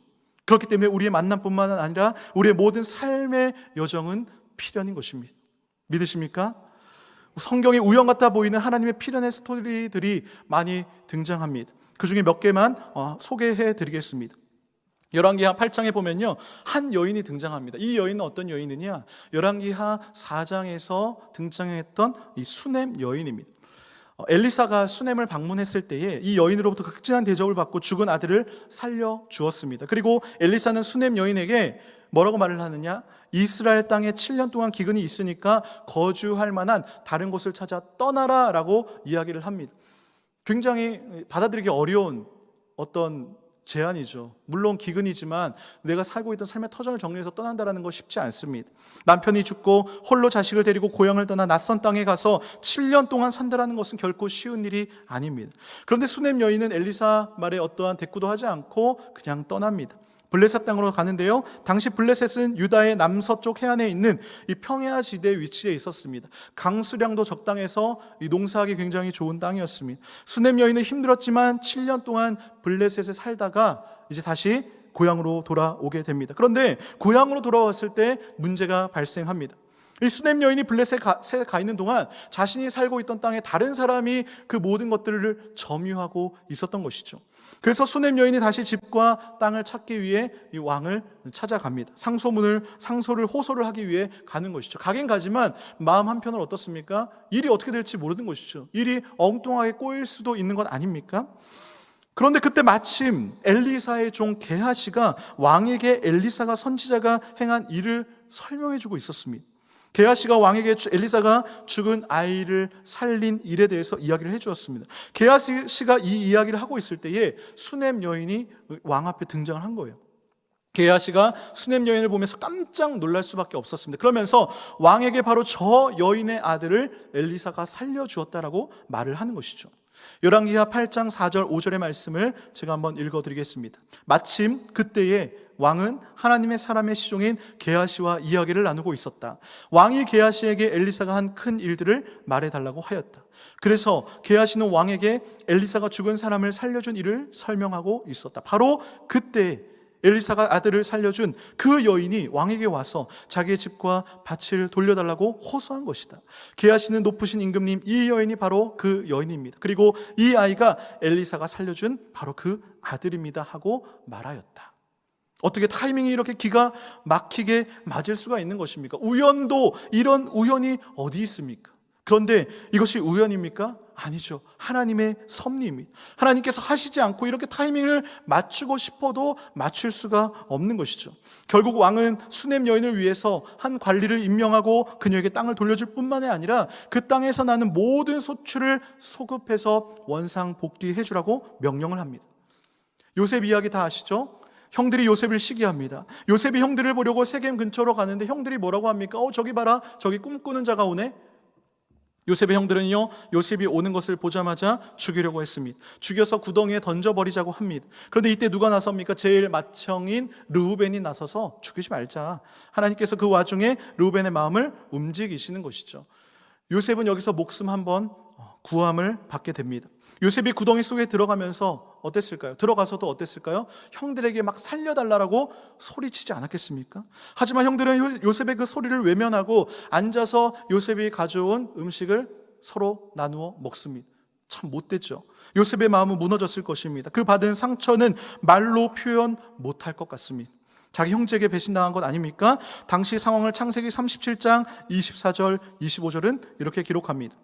그렇기 때문에 우리의 만남뿐만 아니라 우리의 모든 삶의 여정은 필연인 것입니다. 믿으십니까? 성경에 우연 같아 보이는 하나님의 필연의 스토리들이 많이 등장합니다. 그 중에 몇 개만 소개해 드리겠습니다. 열왕기하 8장에 보면요 한 여인이 등장합니다. 이 여인은 어떤 여인이냐? 열왕기하 4장에서 등장했던 이 수넴 여인입니다. 엘리사가 수넴을 방문했을 때에 이 여인으로부터 극진한 대접을 받고 죽은 아들을 살려 주었습니다. 그리고 엘리사는 수넴 여인에게 뭐라고 말을 하느냐? 이스라엘 땅에 7년 동안 기근이 있으니까 거주할 만한 다른 곳을 찾아 떠나라 라고 이야기를 합니다. 굉장히 받아들이기 어려운 어떤 제안이죠. 물론 기근이지만 내가 살고 있던 삶의 터전을 정리해서 떠난다는 거 쉽지 않습니다. 남편이 죽고 홀로 자식을 데리고 고향을 떠나 낯선 땅에 가서 7년 동안 산다라는 것은 결코 쉬운 일이 아닙니다. 그런데 수넴 여인은 엘리사 말에 어떠한 대꾸도 하지 않고 그냥 떠납니다. 블레셋 땅으로 가는데요, 당시 블레셋은 유다의 남서쪽 해안에 있는 이 평야 지대 위치에 있었습니다. 강수량도 적당해서 이 농사하기 굉장히 좋은 땅이었습니다. 수넴 여인은 힘들었지만 7년 동안 블레셋에 살다가 이제 다시 고향으로 돌아오게 됩니다. 그런데 고향으로 돌아왔을 때 문제가 발생합니다. 이 수넴 여인이 블레셋에 가 있는 동안 자신이 살고 있던 땅에 다른 사람이 그 모든 것들을 점유하고 있었던 것이죠. 그래서 수넴 여인이 다시 집과 땅을 찾기 위해 이 왕을 찾아갑니다. 상소를 호소를 하기 위해 가는 것이죠. 가긴 가지만 마음 한편은 어떻습니까? 일이 어떻게 될지 모르는 것이죠. 일이 엉뚱하게 꼬일 수도 있는 것 아닙니까? 그런데 그때 마침 엘리사의 종 게하시가 왕에게 엘리사가 선지자가 행한 일을 설명해 주고 있었습니다. 게하시가 왕에게 엘리사가 죽은 아이를 살린 일에 대해서 이야기를 해주었습니다. 게하시가 이 이야기를 하고 있을 때에 수넴 여인이 왕 앞에 등장을 한 거예요. 게하시가 수넴 여인을 보면서 깜짝 놀랄 수밖에 없었습니다. 그러면서 왕에게 바로 저 여인의 아들을 엘리사가 살려주었다라고 말을 하는 것이죠. 열왕기하 8장 4절 5절의 말씀을 제가 한번 읽어드리겠습니다. 마침 그때에 왕은 하나님의 사람의 시종인 게하시와 이야기를 나누고 있었다. 왕이 게하시에게 엘리사가 한 큰 일들을 말해달라고 하였다. 그래서 게하시는 왕에게 엘리사가 죽은 사람을 살려준 일을 설명하고 있었다. 바로 그때 엘리사가 아들을 살려준 그 여인이 왕에게 와서 자기의 집과 밭을 돌려달라고 호소한 것이다. 게하시는 높으신 임금님, 이 여인이 바로 그 여인입니다. 그리고 이 아이가 엘리사가 살려준 바로 그 아들입니다 하고 말하였다. 어떻게 타이밍이 이렇게 기가 막히게 맞을 수가 있는 것입니까? 우연도 이런 우연이 어디 있습니까? 그런데 이것이 우연입니까? 아니죠. 하나님의 섭리입니다. 하나님께서 하시지 않고 이렇게 타이밍을 맞추고 싶어도 맞출 수가 없는 것이죠. 결국 왕은 수넴 여인을 위해서 한 관리를 임명하고 그녀에게 땅을 돌려줄 뿐만이 아니라 그 땅에서 나는 모든 소출을 소급해서 원상 복귀해 주라고 명령을 합니다. 요셉 이야기 다 아시죠? 형들이 요셉을 시기합니다. 요셉이 형들을 보려고 세겜 근처로 가는데 형들이 뭐라고 합니까? 저기 봐라, 저기 꿈꾸는 자가 오네. 요셉의 형들은요, 요셉이 오는 것을 보자마자 죽이려고 했습니다. 죽여서 구덩이에 던져버리자고 합니다. 그런데 이때 누가 나섭니까? 제일 맏형인 르우벤이 나서서 죽이지 말자. 하나님께서 그 와중에 르우벤의 마음을 움직이시는 것이죠. 요셉은 여기서 목숨 한번 구함을 받게 됩니다. 요셉이 구덩이 속에 들어가면서 어땠을까요? 들어가서도 어땠을까요? 형들에게 막 살려달라고 소리치지 않았겠습니까? 하지만 형들은 요셉의 그 소리를 외면하고 앉아서 요셉이 가져온 음식을 서로 나누어 먹습니다. 참 못됐죠. 요셉의 마음은 무너졌을 것입니다. 그 받은 상처는 말로 표현 못할 것 같습니다. 자기 형제에게 배신당한 것 아닙니까? 당시 상황을 창세기 37장 24절 25절은 이렇게 기록합니다.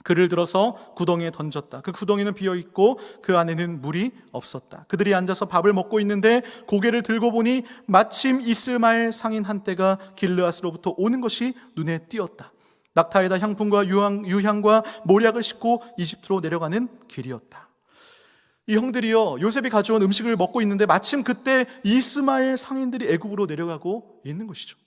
그를 들어서 구덩이에 던졌다. 그 구덩이는 비어있고 그 안에는 물이 없었다. 그들이 앉아서 밥을 먹고 있는데 고개를 들고 보니 마침 이스마엘 상인 한떼가 길르앗으로부터 오는 것이 눈에 띄었다. 낙타에다 향품과 유향과 모략을 싣고 이집트로 내려가는 길이었다. 이 형들이요, 요셉이 가져온 음식을 먹고 있는데 마침 그때 이스마엘 상인들이 애굽으로 내려가고 있는 것이죠.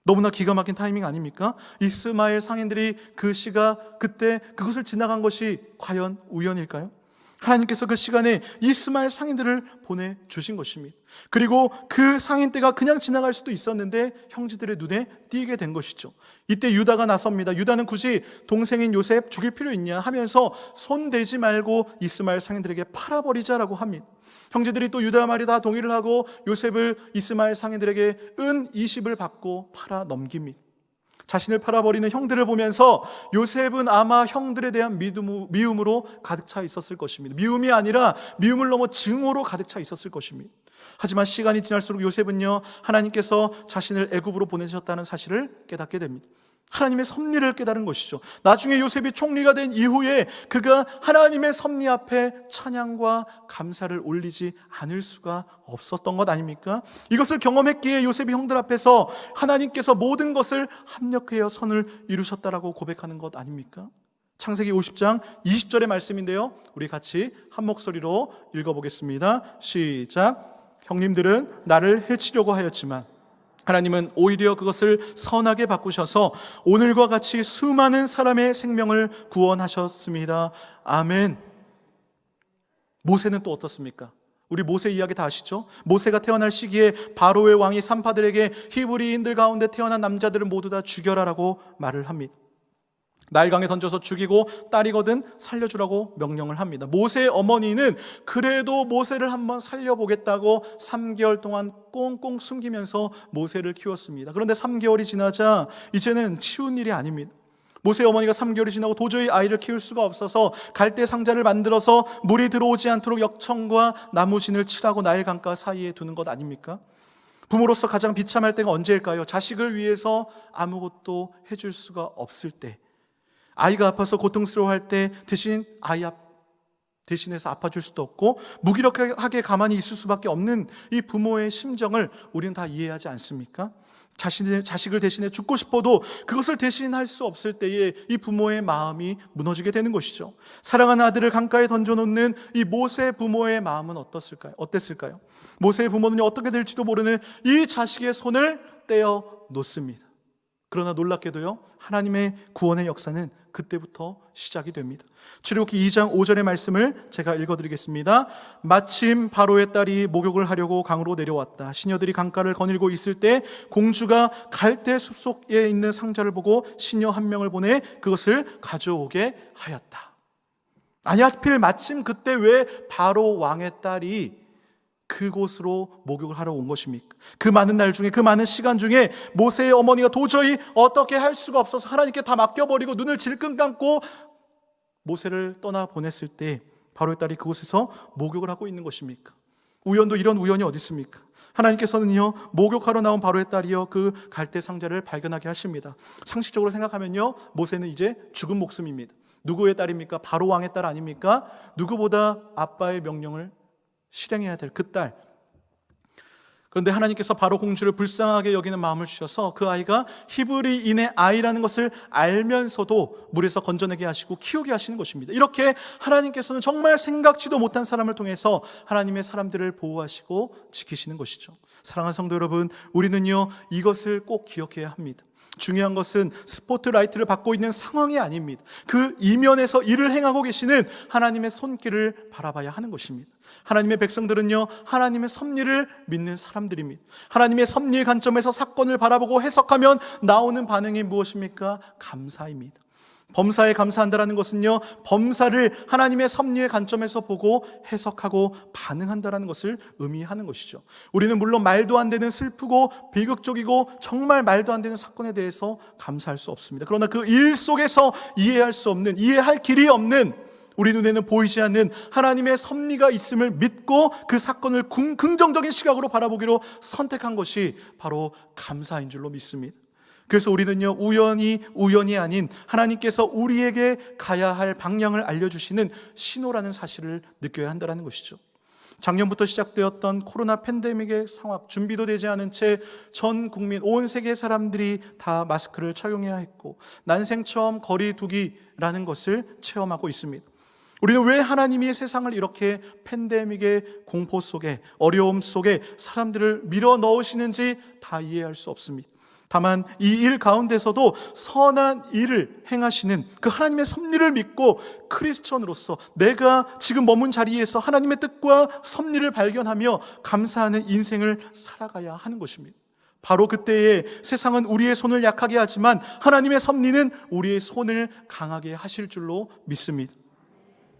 너무나 기가 막힌 타이밍 아닙니까? 이스마엘 상인들이 그 시가 그때 그것을 지나간 것이 과연 우연일까요? 하나님께서 그 시간에 이스마엘 상인들을 보내주신 것입니다. 그리고 그 상인 때가 그냥 지나갈 수도 있었는데 형제들의 눈에 띄게 된 것이죠. 이때 유다가 나섭니다. 유다는 굳이 동생인 요셉 죽일 필요 있냐 하면서 손대지 말고 이스마엘 상인들에게 팔아버리자라고 합니다. 형제들이 또 유다 말이 다 동의를 하고 요셉을 이스마엘 상인들에게 은 20을 받고 팔아 넘깁니다. 자신을 팔아버리는 형들을 보면서 요셉은 아마 형들에 대한 미움으로 가득 차 있었을 것입니다. 미움이 아니라 미움을 넘어 증오로 가득 차 있었을 것입니다. 하지만 시간이 지날수록 요셉은요, 하나님께서 자신을 애굽으로 보내셨다는 사실을 깨닫게 됩니다. 하나님의 섭리를 깨달은 것이죠. 나중에 요셉이 총리가 된 이후에 그가 하나님의 섭리 앞에 찬양과 감사를 올리지 않을 수가 없었던 것 아닙니까? 이것을 경험했기에 요셉이 형들 앞에서 하나님께서 모든 것을 합력하여 선을 이루셨다라고 고백하는 것 아닙니까? 창세기 50장 20절의 말씀인데요, 우리 같이 한 목소리로 읽어보겠습니다. 시작. 형님들은 나를 해치려고 하였지만 하나님은 오히려 그것을 선하게 바꾸셔서 오늘과 같이 수많은 사람의 생명을 구원하셨습니다. 아멘. 모세는 또 어떻습니까? 우리 모세 이야기 다 아시죠? 모세가 태어날 시기에 바로의 왕이 산파들에게 히브리인들 가운데 태어난 남자들은 모두 다 죽여라라고 말을 합니다. 나일강에 던져서 죽이고 딸이거든 살려주라고 명령을 합니다. 모세의 어머니는 그래도 모세를 한번 살려보겠다고 3개월 동안 꽁꽁 숨기면서 모세를 키웠습니다. 그런데 3개월이 지나자 이제는 쉬운 일이 아닙니다. 모세의 어머니가 3개월이 지나고 도저히 아이를 키울 수가 없어서 갈대 상자를 만들어서 물이 들어오지 않도록 역청과 나무진을 칠하고 나일강가 사이에 두는 것 아닙니까? 부모로서 가장 비참할 때가 언제일까요? 자식을 위해서 아무것도 해줄 수가 없을 때, 아이가 아파서 고통스러워할 때 대신해서 아파줄 수도 없고 무기력하게 가만히 있을 수밖에 없는 이 부모의 심정을 우리는 다 이해하지 않습니까? 자식을 대신해 죽고 싶어도 그것을 대신할 수 없을 때에 이 부모의 마음이 무너지게 되는 것이죠. 사랑하는 아들을 강가에 던져놓는 이 모세 부모의 마음은 어땠을까요? 모세의 부모는 어떻게 될지도 모르는 이 자식의 손을 떼어 놓습니다. 그러나 놀랍게도요, 하나님의 구원의 역사는 그때부터 시작이 됩니다. 출애굽기 2장 5절의 말씀을 제가 읽어드리겠습니다. 마침 바로의 딸이 목욕을 하려고 강으로 내려왔다. 시녀들이 강가를 거닐고 있을 때 공주가 갈대 숲속에 있는 상자를 보고 시녀 한 명을 보내 그것을 가져오게 하였다. 아니, 하필 마침 그때 왜 바로 왕의 딸이 그곳으로 목욕을 하러 온 것입니까? 그 많은 날 중에, 그 많은 시간 중에 모세의 어머니가 도저히 어떻게 할 수가 없어서 하나님께 다 맡겨버리고 눈을 질끈 감고 모세를 떠나 보냈을 때 바로의 딸이 그곳에서 목욕을 하고 있는 것입니까? 우연도 이런 우연이 어디 있습니까? 하나님께서는요, 목욕하러 나온 바로의 딸이요 그 갈대 상자를 발견하게 하십니다. 상식적으로 생각하면요, 모세는 이제 죽은 목숨입니다. 누구의 딸입니까? 바로 왕의 딸 아닙니까? 누구보다 아빠의 명령을 실행해야 될 그 딸. 그런데 하나님께서 바로 공주를 불쌍하게 여기는 마음을 주셔서 그 아이가 히브리인의 아이라는 것을 알면서도 물에서 건져내게 하시고 키우게 하시는 것입니다. 이렇게 하나님께서는 정말 생각지도 못한 사람을 통해서 하나님의 사람들을 보호하시고 지키시는 것이죠. 사랑하는 성도 여러분, 우리는요, 이것을 꼭 기억해야 합니다. 중요한 것은 스포트라이트를 받고 있는 상황이 아닙니다. 그 이면에서 일을 행하고 계시는 하나님의 손길을 바라봐야 하는 것입니다. 하나님의 백성들은요, 하나님의 섭리를 믿는 사람들입니다. 하나님의 섭리의 관점에서 사건을 바라보고 해석하면 나오는 반응이 무엇입니까? 감사입니다. 범사에 감사한다는 것은요, 범사를 하나님의 섭리의 관점에서 보고 해석하고 반응한다는 것을 의미하는 것이죠. 우리는 물론 말도 안 되는 슬프고 비극적이고 정말 말도 안 되는 사건에 대해서 감사할 수 없습니다. 그러나 그 일 속에서 이해할 수 없는, 이해할 길이 없는, 우리 눈에는 보이지 않는 하나님의 섭리가 있음을 믿고 그 사건을 긍정적인 시각으로 바라보기로 선택한 것이 바로 감사인 줄로 믿습니다. 그래서 우리는요, 우연이 아닌 하나님께서 우리에게 가야 할 방향을 알려주시는 신호라는 사실을 느껴야 한다는 것이죠. 작년부터 시작되었던 코로나 팬데믹의 상황, 준비도 되지 않은 채 전 국민, 온 세계 사람들이 다 마스크를 착용해야 했고 난생 처음 거리 두기라는 것을 체험하고 있습니다. 우리는 왜 하나님이 세상을 이렇게 팬데믹의 공포 속에, 어려움 속에 사람들을 밀어 넣으시는지 다 이해할 수 없습니다. 다만 이 일 가운데서도 선한 일을 행하시는 그 하나님의 섭리를 믿고 크리스천으로서 내가 지금 머문 자리에서 하나님의 뜻과 섭리를 발견하며 감사하는 인생을 살아가야 하는 것입니다. 바로 그때에 세상은 우리의 손을 약하게 하지만 하나님의 섭리는 우리의 손을 강하게 하실 줄로 믿습니다.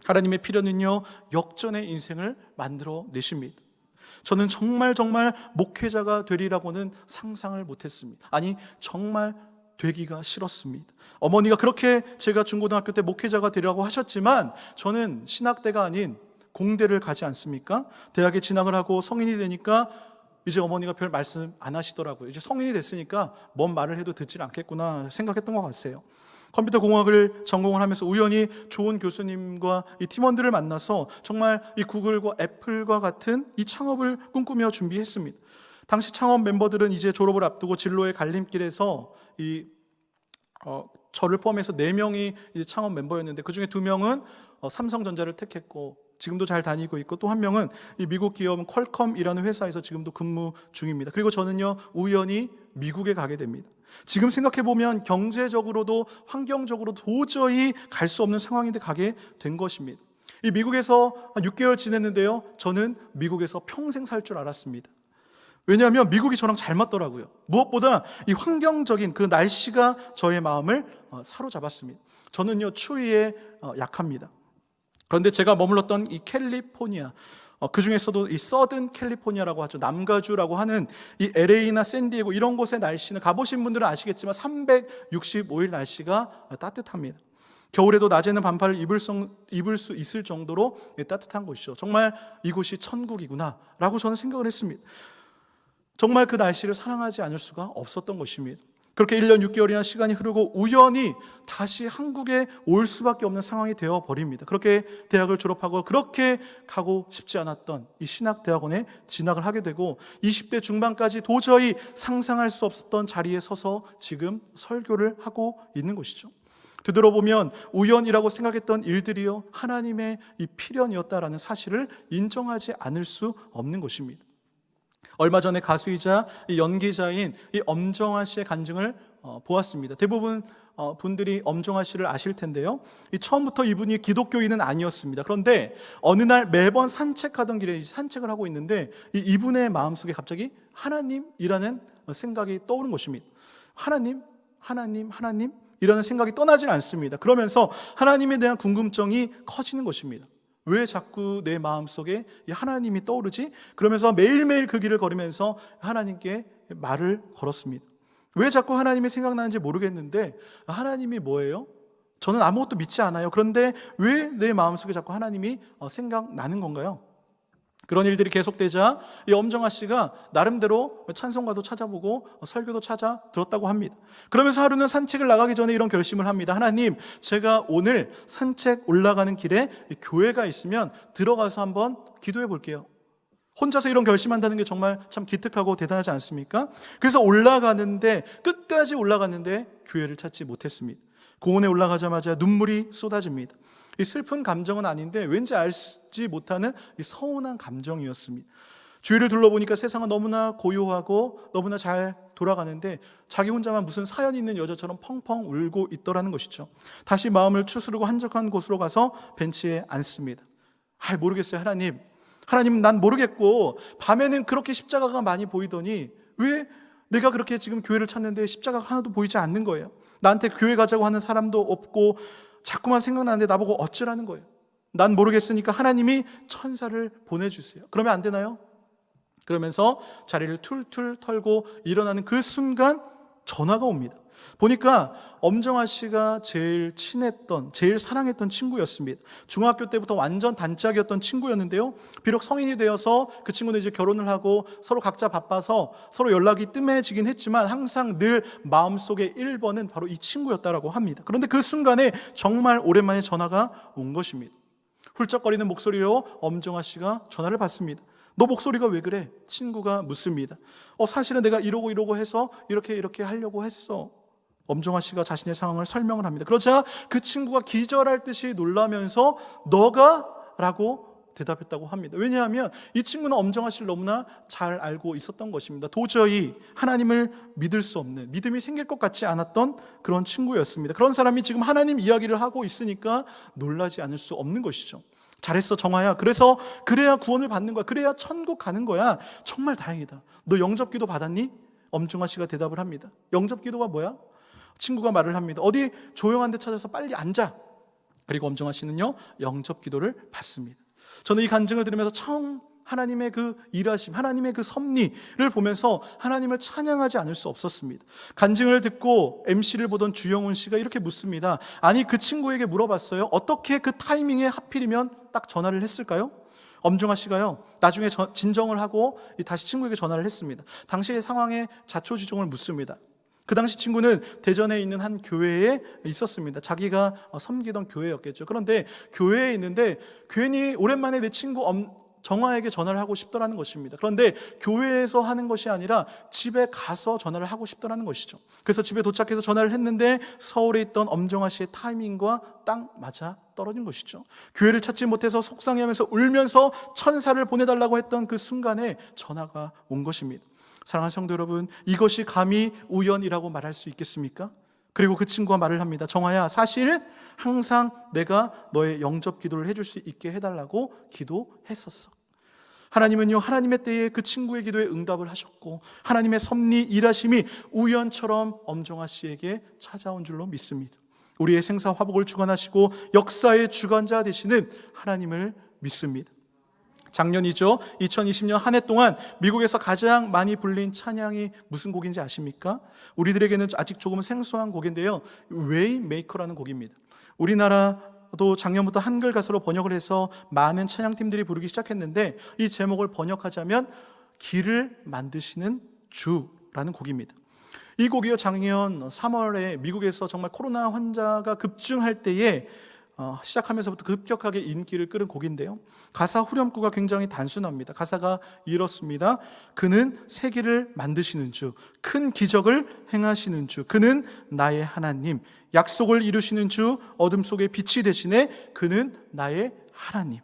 하나님의 필요는요, 역전의 인생을 만들어 내십니다. 저는 정말 목회자가 되리라고는 상상을 못했습니다. 아니, 정말 되기가 싫었습니다. 어머니가 그렇게 제가 중고등학교 때 목회자가 되리라고 하셨지만 저는 신학대가 아닌 공대를 가지 않습니까? 대학에 진학을 하고 성인이 되니까 이제 어머니가 별 말씀 안 하시더라고요. 이제 성인이 됐으니까 뭔 말을 해도 듣질 않겠구나 생각했던 것 같아요. 컴퓨터 공학을 전공을 하면서 우연히 좋은 교수님과 이 팀원들을 만나서 정말 이 구글과 애플과 같은 이 창업을 꿈꾸며 준비했습니다. 당시 창업 멤버들은 이제 졸업을 앞두고 진로의 갈림길에서 저를 포함해서 4명이 이제 창업 멤버였는데 그중에 2명은 삼성전자를 택했고 지금도 잘 다니고 있고 또 한 명은 이 미국 기업 퀄컴이라는 회사에서 지금도 근무 중입니다. 그리고 저는요, 우연히 미국에 가게 됩니다. 지금 생각해보면 경제적으로도 환경적으로도 도저히 갈 수 없는 상황인데 가게 된 것입니다. 이 미국에서 한 6개월 지냈는데요, 저는 미국에서 평생 살 줄 알았습니다. 왜냐하면 미국이 저랑 잘 맞더라고요. 무엇보다 이 환경적인 그 날씨가 저의 마음을 사로잡았습니다. 저는요, 추위에 약합니다. 그런데 제가 머물렀던 이 캘리포니아, 그 중에서도 이 서든 캘리포니아라고 하죠. 남가주라고 하는 이 LA나 샌디에고 이런 곳의 날씨는 가보신 분들은 아시겠지만 365일 날씨가 따뜻합니다. 겨울에도 낮에는 반팔을 입을 수 있을 정도로 따뜻한 곳이죠. 정말 이곳이 천국이구나 라고 저는 생각을 했습니다. 정말 그 날씨를 사랑하지 않을 수가 없었던 것입니다. 그렇게 1년 6개월이나 시간이 흐르고 우연히 다시 한국에 올 수밖에 없는 상황이 되어버립니다. 그렇게 대학을 졸업하고 그렇게 가고 싶지 않았던 이 신학대학원에 진학을 하게 되고 20대 중반까지 도저히 상상할 수 없었던 자리에 서서 지금 설교를 하고 있는 것이죠. 되돌아보면 우연이라고 생각했던 일들이요, 하나님의 이 필연이었다라는 사실을 인정하지 않을 수 없는 것입니다. 얼마 전에 가수이자 연기자인 이 엄정화 씨의 간증을 보았습니다. 대부분 분들이 엄정화 씨를 아실 텐데요, 처음부터 이분이 기독교인은 아니었습니다. 그런데 어느 날 매번 산책하던 길에 산책을 하고 있는데 이분의 마음속에 갑자기 하나님이라는 생각이 떠오른 것입니다. 하나님 이라는 생각이 떠나질 않습니다. 그러면서 하나님에 대한 궁금증이 커지는 것입니다. 왜 자꾸 내 마음속에 하나님이 떠오르지? 그러면서 매일매일 그 길을 걸으면서 하나님께 말을 걸었습니다. 왜 자꾸 하나님이 생각나는지 모르겠는데 하나님이 뭐예요? 저는 아무것도 믿지 않아요. 그런데 왜 내 마음속에 자꾸 하나님이 생각나는 건가요? 그런 일들이 계속되자 이 엄정아 씨가 나름대로 찬송가도 찾아보고 설교도 찾아 들었다고 합니다. 그러면서 하루는 산책을 나가기 전에 이런 결심을 합니다. 하나님, 제가 오늘 산책 올라가는 길에 교회가 있으면 들어가서 한번 기도해 볼게요. 혼자서 이런 결심한다는 게 정말 참 기특하고 대단하지 않습니까? 그래서 끝까지 올라갔는데 교회를 찾지 못했습니다. 공원에 올라가자마자 눈물이 쏟아집니다. 이 슬픈 감정은 아닌데 왠지 알지 못하는 이 서운한 감정이었습니다. 주위를 둘러보니까 세상은 너무나 고요하고 너무나 잘 돌아가는데 자기 혼자만 무슨 사연 있는 여자처럼 펑펑 울고 있더라는 것이죠. 다시 마음을 추스르고 한적한 곳으로 가서 벤치에 앉습니다. 모르겠어요. 하나님, 난 모르겠고 밤에는 그렇게 십자가가 많이 보이더니 왜 내가 그렇게 지금 교회를 찾는데 십자가가 하나도 보이지 않는 거예요. 나한테 교회 가자고 하는 사람도 없고 자꾸만 생각나는데 나보고 어쩌라는 거예요. 난 모르겠으니까 하나님이 천사를 보내주세요. 그러면 안 되나요? 그러면서 자리를 툴툴 털고 일어나는 그 순간 전화가 옵니다. 보니까 엄정아 씨가 제일 친했던, 제일 사랑했던 친구였습니다. 중학교 때부터 완전 단짝이었던 친구였는데요. 비록 성인이 되어서 그 친구는 이제 결혼을 하고 서로 각자 바빠서 서로 연락이 뜸해지긴 했지만 항상 늘 마음속에 1번은 바로 이 친구였다라고 합니다. 그런데 그 순간에 정말 오랜만에 전화가 온 것입니다. 훌쩍거리는 목소리로 엄정아 씨가 전화를 받습니다. 너 목소리가 왜 그래? 친구가 묻습니다. 사실은 내가 이러고 해서 이렇게 하려고 했어. 엄정아 씨가 자신의 상황을 설명을 합니다. 그러자 그 친구가 기절할 듯이 놀라면서 너가? 라고 대답했다고 합니다. 왜냐하면 이 친구는 엄정아 씨를 너무나 잘 알고 있었던 것입니다. 도저히 하나님을 믿을 수 없는, 믿음이 생길 것 같지 않았던 그런 친구였습니다. 그런 사람이 지금 하나님 이야기를 하고 있으니까 놀라지 않을 수 없는 것이죠. 잘했어, 정아야. 그래야 구원을 받는 거야. 그래야 천국 가는 거야. 정말 다행이다. 너 영접기도 받았니? 엄정아 씨가 대답을 합니다. 영접기도가 뭐야? 친구가 말을 합니다. 어디 조용한 데 찾아서 빨리 앉아. 그리고 엄정아 씨는요, 영접기도를 받습니다. 저는 이 간증을 들으면서 처음 하나님의 그 일하심, 하나님의 그 섭리를 보면서 하나님을 찬양하지 않을 수 없었습니다. 간증을 듣고 MC를 보던 주영훈 씨가 이렇게 묻습니다. 아니, 그 친구에게 물어봤어요. 어떻게 그 타이밍에 하필이면 딱 전화를 했을까요? 엄정아 씨가요, 나중에 진정을 하고 다시 친구에게 전화를 했습니다. 당시의 상황에 자초지종을 묻습니다. 그 당시 친구는 대전에 있는 한 교회에 있었습니다. 자기가 섬기던 교회였겠죠. 그런데 교회에 있는데 괜히 오랜만에 내 친구 정화에게 전화를 하고 싶더라는 것입니다. 그런데 교회에서 하는 것이 아니라 집에 가서 전화를 하고 싶더라는 것이죠. 그래서 집에 도착해서 전화를 했는데 서울에 있던 엄정아 씨의 타이밍과 딱 맞아 떨어진 것이죠. 교회를 찾지 못해서 속상해하면서 울면서 천사를 보내달라고 했던 그 순간에 전화가 온 것입니다. 사랑하는 성도 여러분, 이것이 감히 우연이라고 말할 수 있겠습니까? 그리고 그 친구가 말을 합니다. 정아야, 사실 항상 내가 너의 영접 기도를 해줄 수 있게 해달라고 기도했었어. 하나님은요, 하나님의 때에 그 친구의 기도에 응답을 하셨고 하나님의 섭리 일하심이 우연처럼 엄정아 씨에게 찾아온 줄로 믿습니다. 우리의 생사 화복을 주관하시고 역사의 주관자 되시는 하나님을 믿습니다. 작년이죠. 2020년 한 해 동안 미국에서 가장 많이 불린 찬양이 무슨 곡인지 아십니까? 우리들에게는 아직 조금 생소한 곡인데요, 웨이메이커라는 곡입니다. 우리나라도 작년부터 한글 가사로 번역을 해서 많은 찬양팀들이 부르기 시작했는데 이 제목을 번역하자면 길을 만드시는 주라는 곡입니다. 이 곡이요, 작년 3월에 미국에서 정말 코로나 환자가 급증할 때에 시작하면서부터 급격하게 인기를 끌은 곡인데요, 가사 후렴구가 굉장히 단순합니다. 가사가 이렇습니다. 그는 세계를 만드시는 주, 큰 기적을 행하시는 주, 그는 나의 하나님, 약속을 이루시는 주, 어둠 속에 빛이 되시네, 그는 나의 하나님.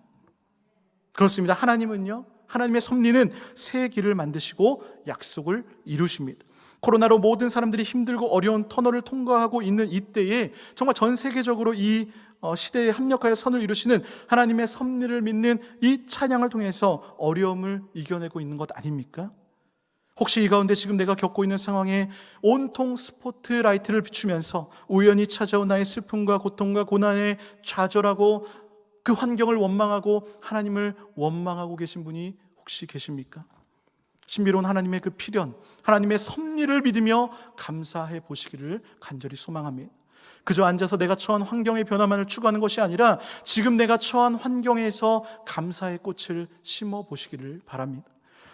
그렇습니다. 하나님은요, 하나님의 섭리는 새 길을 만드시고 약속을 이루십니다. 코로나로 모든 사람들이 힘들고 어려운 터널을 통과하고 있는 이때에 정말 전 세계적으로 이 시대에 합력하여 선을 이루시는 하나님의 섭리를 믿는 이 찬양을 통해서 어려움을 이겨내고 있는 것 아닙니까? 혹시 이 가운데 지금 내가 겪고 있는 상황에 온통 스포트라이트를 비추면서 우연히 찾아온 나의 슬픔과 고통과 고난에 좌절하고 그 환경을 원망하고 하나님을 원망하고 계신 분이 혹시 계십니까? 신비로운 하나님의 그 필연, 하나님의 섭리를 믿으며 감사해 보시기를 간절히 소망합니다. 그저 앉아서 내가 처한 환경의 변화만을 추구하는 것이 아니라 지금 내가 처한 환경에서 감사의 꽃을 심어 보시기를 바랍니다.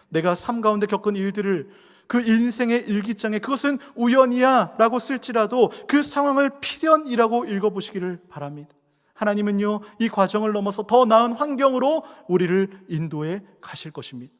내가 삶 가운데 겪은 일들을 그 인생의 일기장에 그것은 우연이야 라고 쓸지라도 그 상황을 필연이라고 읽어보시기를 바랍니다. 하나님은요, 이 과정을 넘어서 더 나은 환경으로 우리를 인도해 가실 것입니다.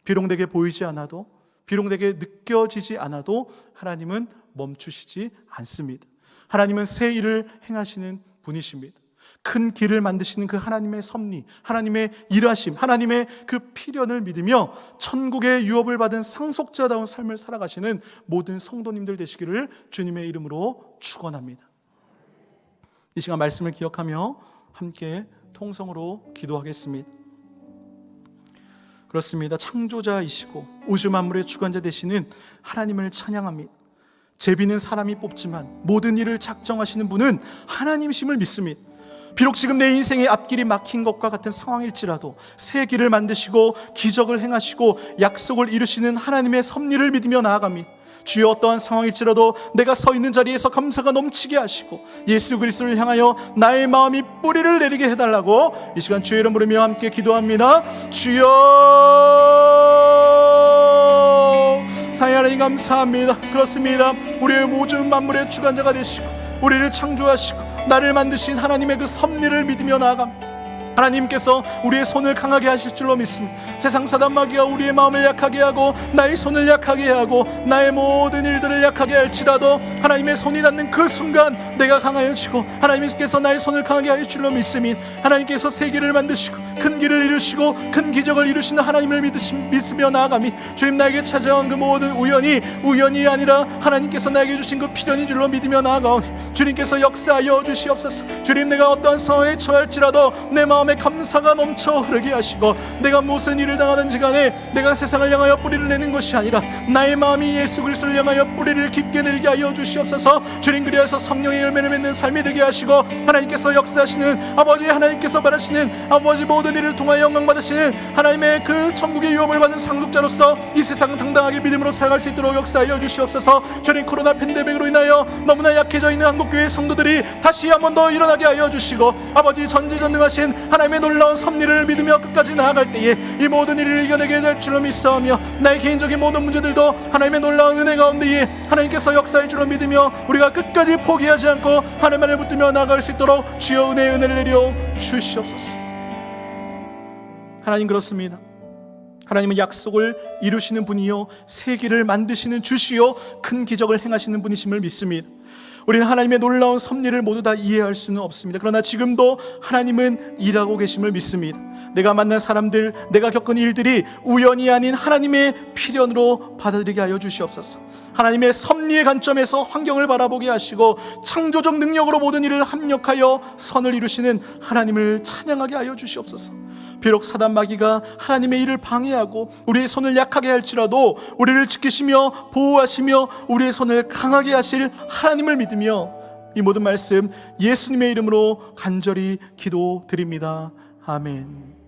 비록 내게 보이지 않아도, 비록 내게 느껴지지 않아도 하나님은 멈추시지 않습니다. 하나님은 새 일을 행하시는 분이십니다. 큰 길을 만드시는 그 하나님의 섭리, 하나님의 일하심, 하나님의 그 필연을 믿으며 천국의 유업을 받은 상속자다운 삶을 살아가시는 모든 성도님들 되시기를 주님의 이름으로 축원합니다. 이 시간 말씀을 기억하며 함께 통성으로 기도하겠습니다. 그렇습니다. 창조자이시고 우주 만물의 주관자 되시는 하나님을 찬양합니다. 제비는 사람이 뽑지만 모든 일을 작정하시는 분은 하나님이심을 믿습니다. 비록 지금 내 인생의 앞길이 막힌 것과 같은 상황일지라도 새 길을 만드시고 기적을 행하시고 약속을 이루시는 하나님의 섭리를 믿으며 나아갑니다. 주여, 어떠한 상황일지라도 내가 서 있는 자리에서 감사가 넘치게 하시고 예수 그리스도를 향하여 나의 마음이 뿌리를 내리게 해달라고 이 시간 주의 이름 부르며 함께 기도합니다. 주여, 사랑의 하나님 감사합니다. 그렇습니다. 우리의 모든 만물의 주관자가 되시고 우리를 창조하시고 나를 만드신 하나님의 그 섭리를 믿으며 나아갑니다. 하나님께서 우리의 손을 강하게 하실 줄로 믿습니다. 세상 사단 마귀가 우리의 마음을 약하게 하고 나의 손을 약하게 하고 나의 모든 일들을 약하게 할지라도 하나님의 손이 닿는 그 순간 내가 강하여지고 하나님께서 나의 손을 강하게 하실 줄로 믿습니다. 하나님께서 새 길을 만드시고 큰 길을 이루시고 큰 기적을 이루시는 하나님을 믿으며 나아가미 주님, 나에게 찾아온 그 모든 우연이 아니라 하나님께서 나에게 주신 그 필연인 줄로 믿으며 나아가오니 주님께서 역사하여 주시옵소서. 주님, 내가 어떠한 상황에 처할지라도 내 마음에 감사가 넘쳐 흐르게 하시고 내가 무슨 일을 당하든지 간에 내가 세상을 향하여 뿌리를 내는 것이 아니라 나의 마음이 예수 그리스도를 향하여 뿌리를 깊게 내리게 하여 주시옵소서. 주님, 그리하여서 성령의 열매를 맺는 삶이 되게 하시고 하나님께서 역사하시는 아버지, 하나님께서 바라시는 아버지 모든 일을 통하여 영광 받으시는 하나님의 그 천국의 유업을 받은 상속자로서 이 세상을 당당하게 믿음으로 살아갈 수 있도록 역사하여 주시옵소서. 주님, 코로나 팬데믹으로 인하여 너무나 약해져 있는 한국교회 성도들이 다시 한 번 더 일어나게 하여 주시고 아버지, 전지전능하신 하나님의 놀라운 섭리를 믿으며 끝까지 나아갈 때에 이 모든 일을 이겨내게 될 줄로 믿사오며 나의 개인적인 모든 문제들도 하나님의 놀라운 은혜 가운데에 하나님께서 역사할 줄로 믿으며 우리가 끝까지 포기하지 않고 하나님만을 붙들며 나아갈 수 있도록 주여 은혜의 은혜를 내려 주시옵소서. 하나님, 그렇습니다. 하나님은 약속을 이루시는 분이요 새 길을 만드시는 주시요 큰 기적을 행하시는 분이심을 믿습니다. 우리는 하나님의 놀라운 섭리를 모두 다 이해할 수는 없습니다. 그러나 지금도 하나님은 일하고 계심을 믿습니다. 내가 만난 사람들, 내가 겪은 일들이 우연이 아닌 하나님의 필연으로 받아들이게 하여 주시옵소서. 하나님의 섭리의 관점에서 환경을 바라보게 하시고 창조적 능력으로 모든 일을 합력하여 선을 이루시는 하나님을 찬양하게 하여 주시옵소서. 비록 사단 마귀가 하나님의 일을 방해하고 우리의 손을 약하게 할지라도 우리를 지키시며 보호하시며 우리의 손을 강하게 하실 하나님을 믿으며 이 모든 말씀 예수님의 이름으로 간절히 기도드립니다. 아멘.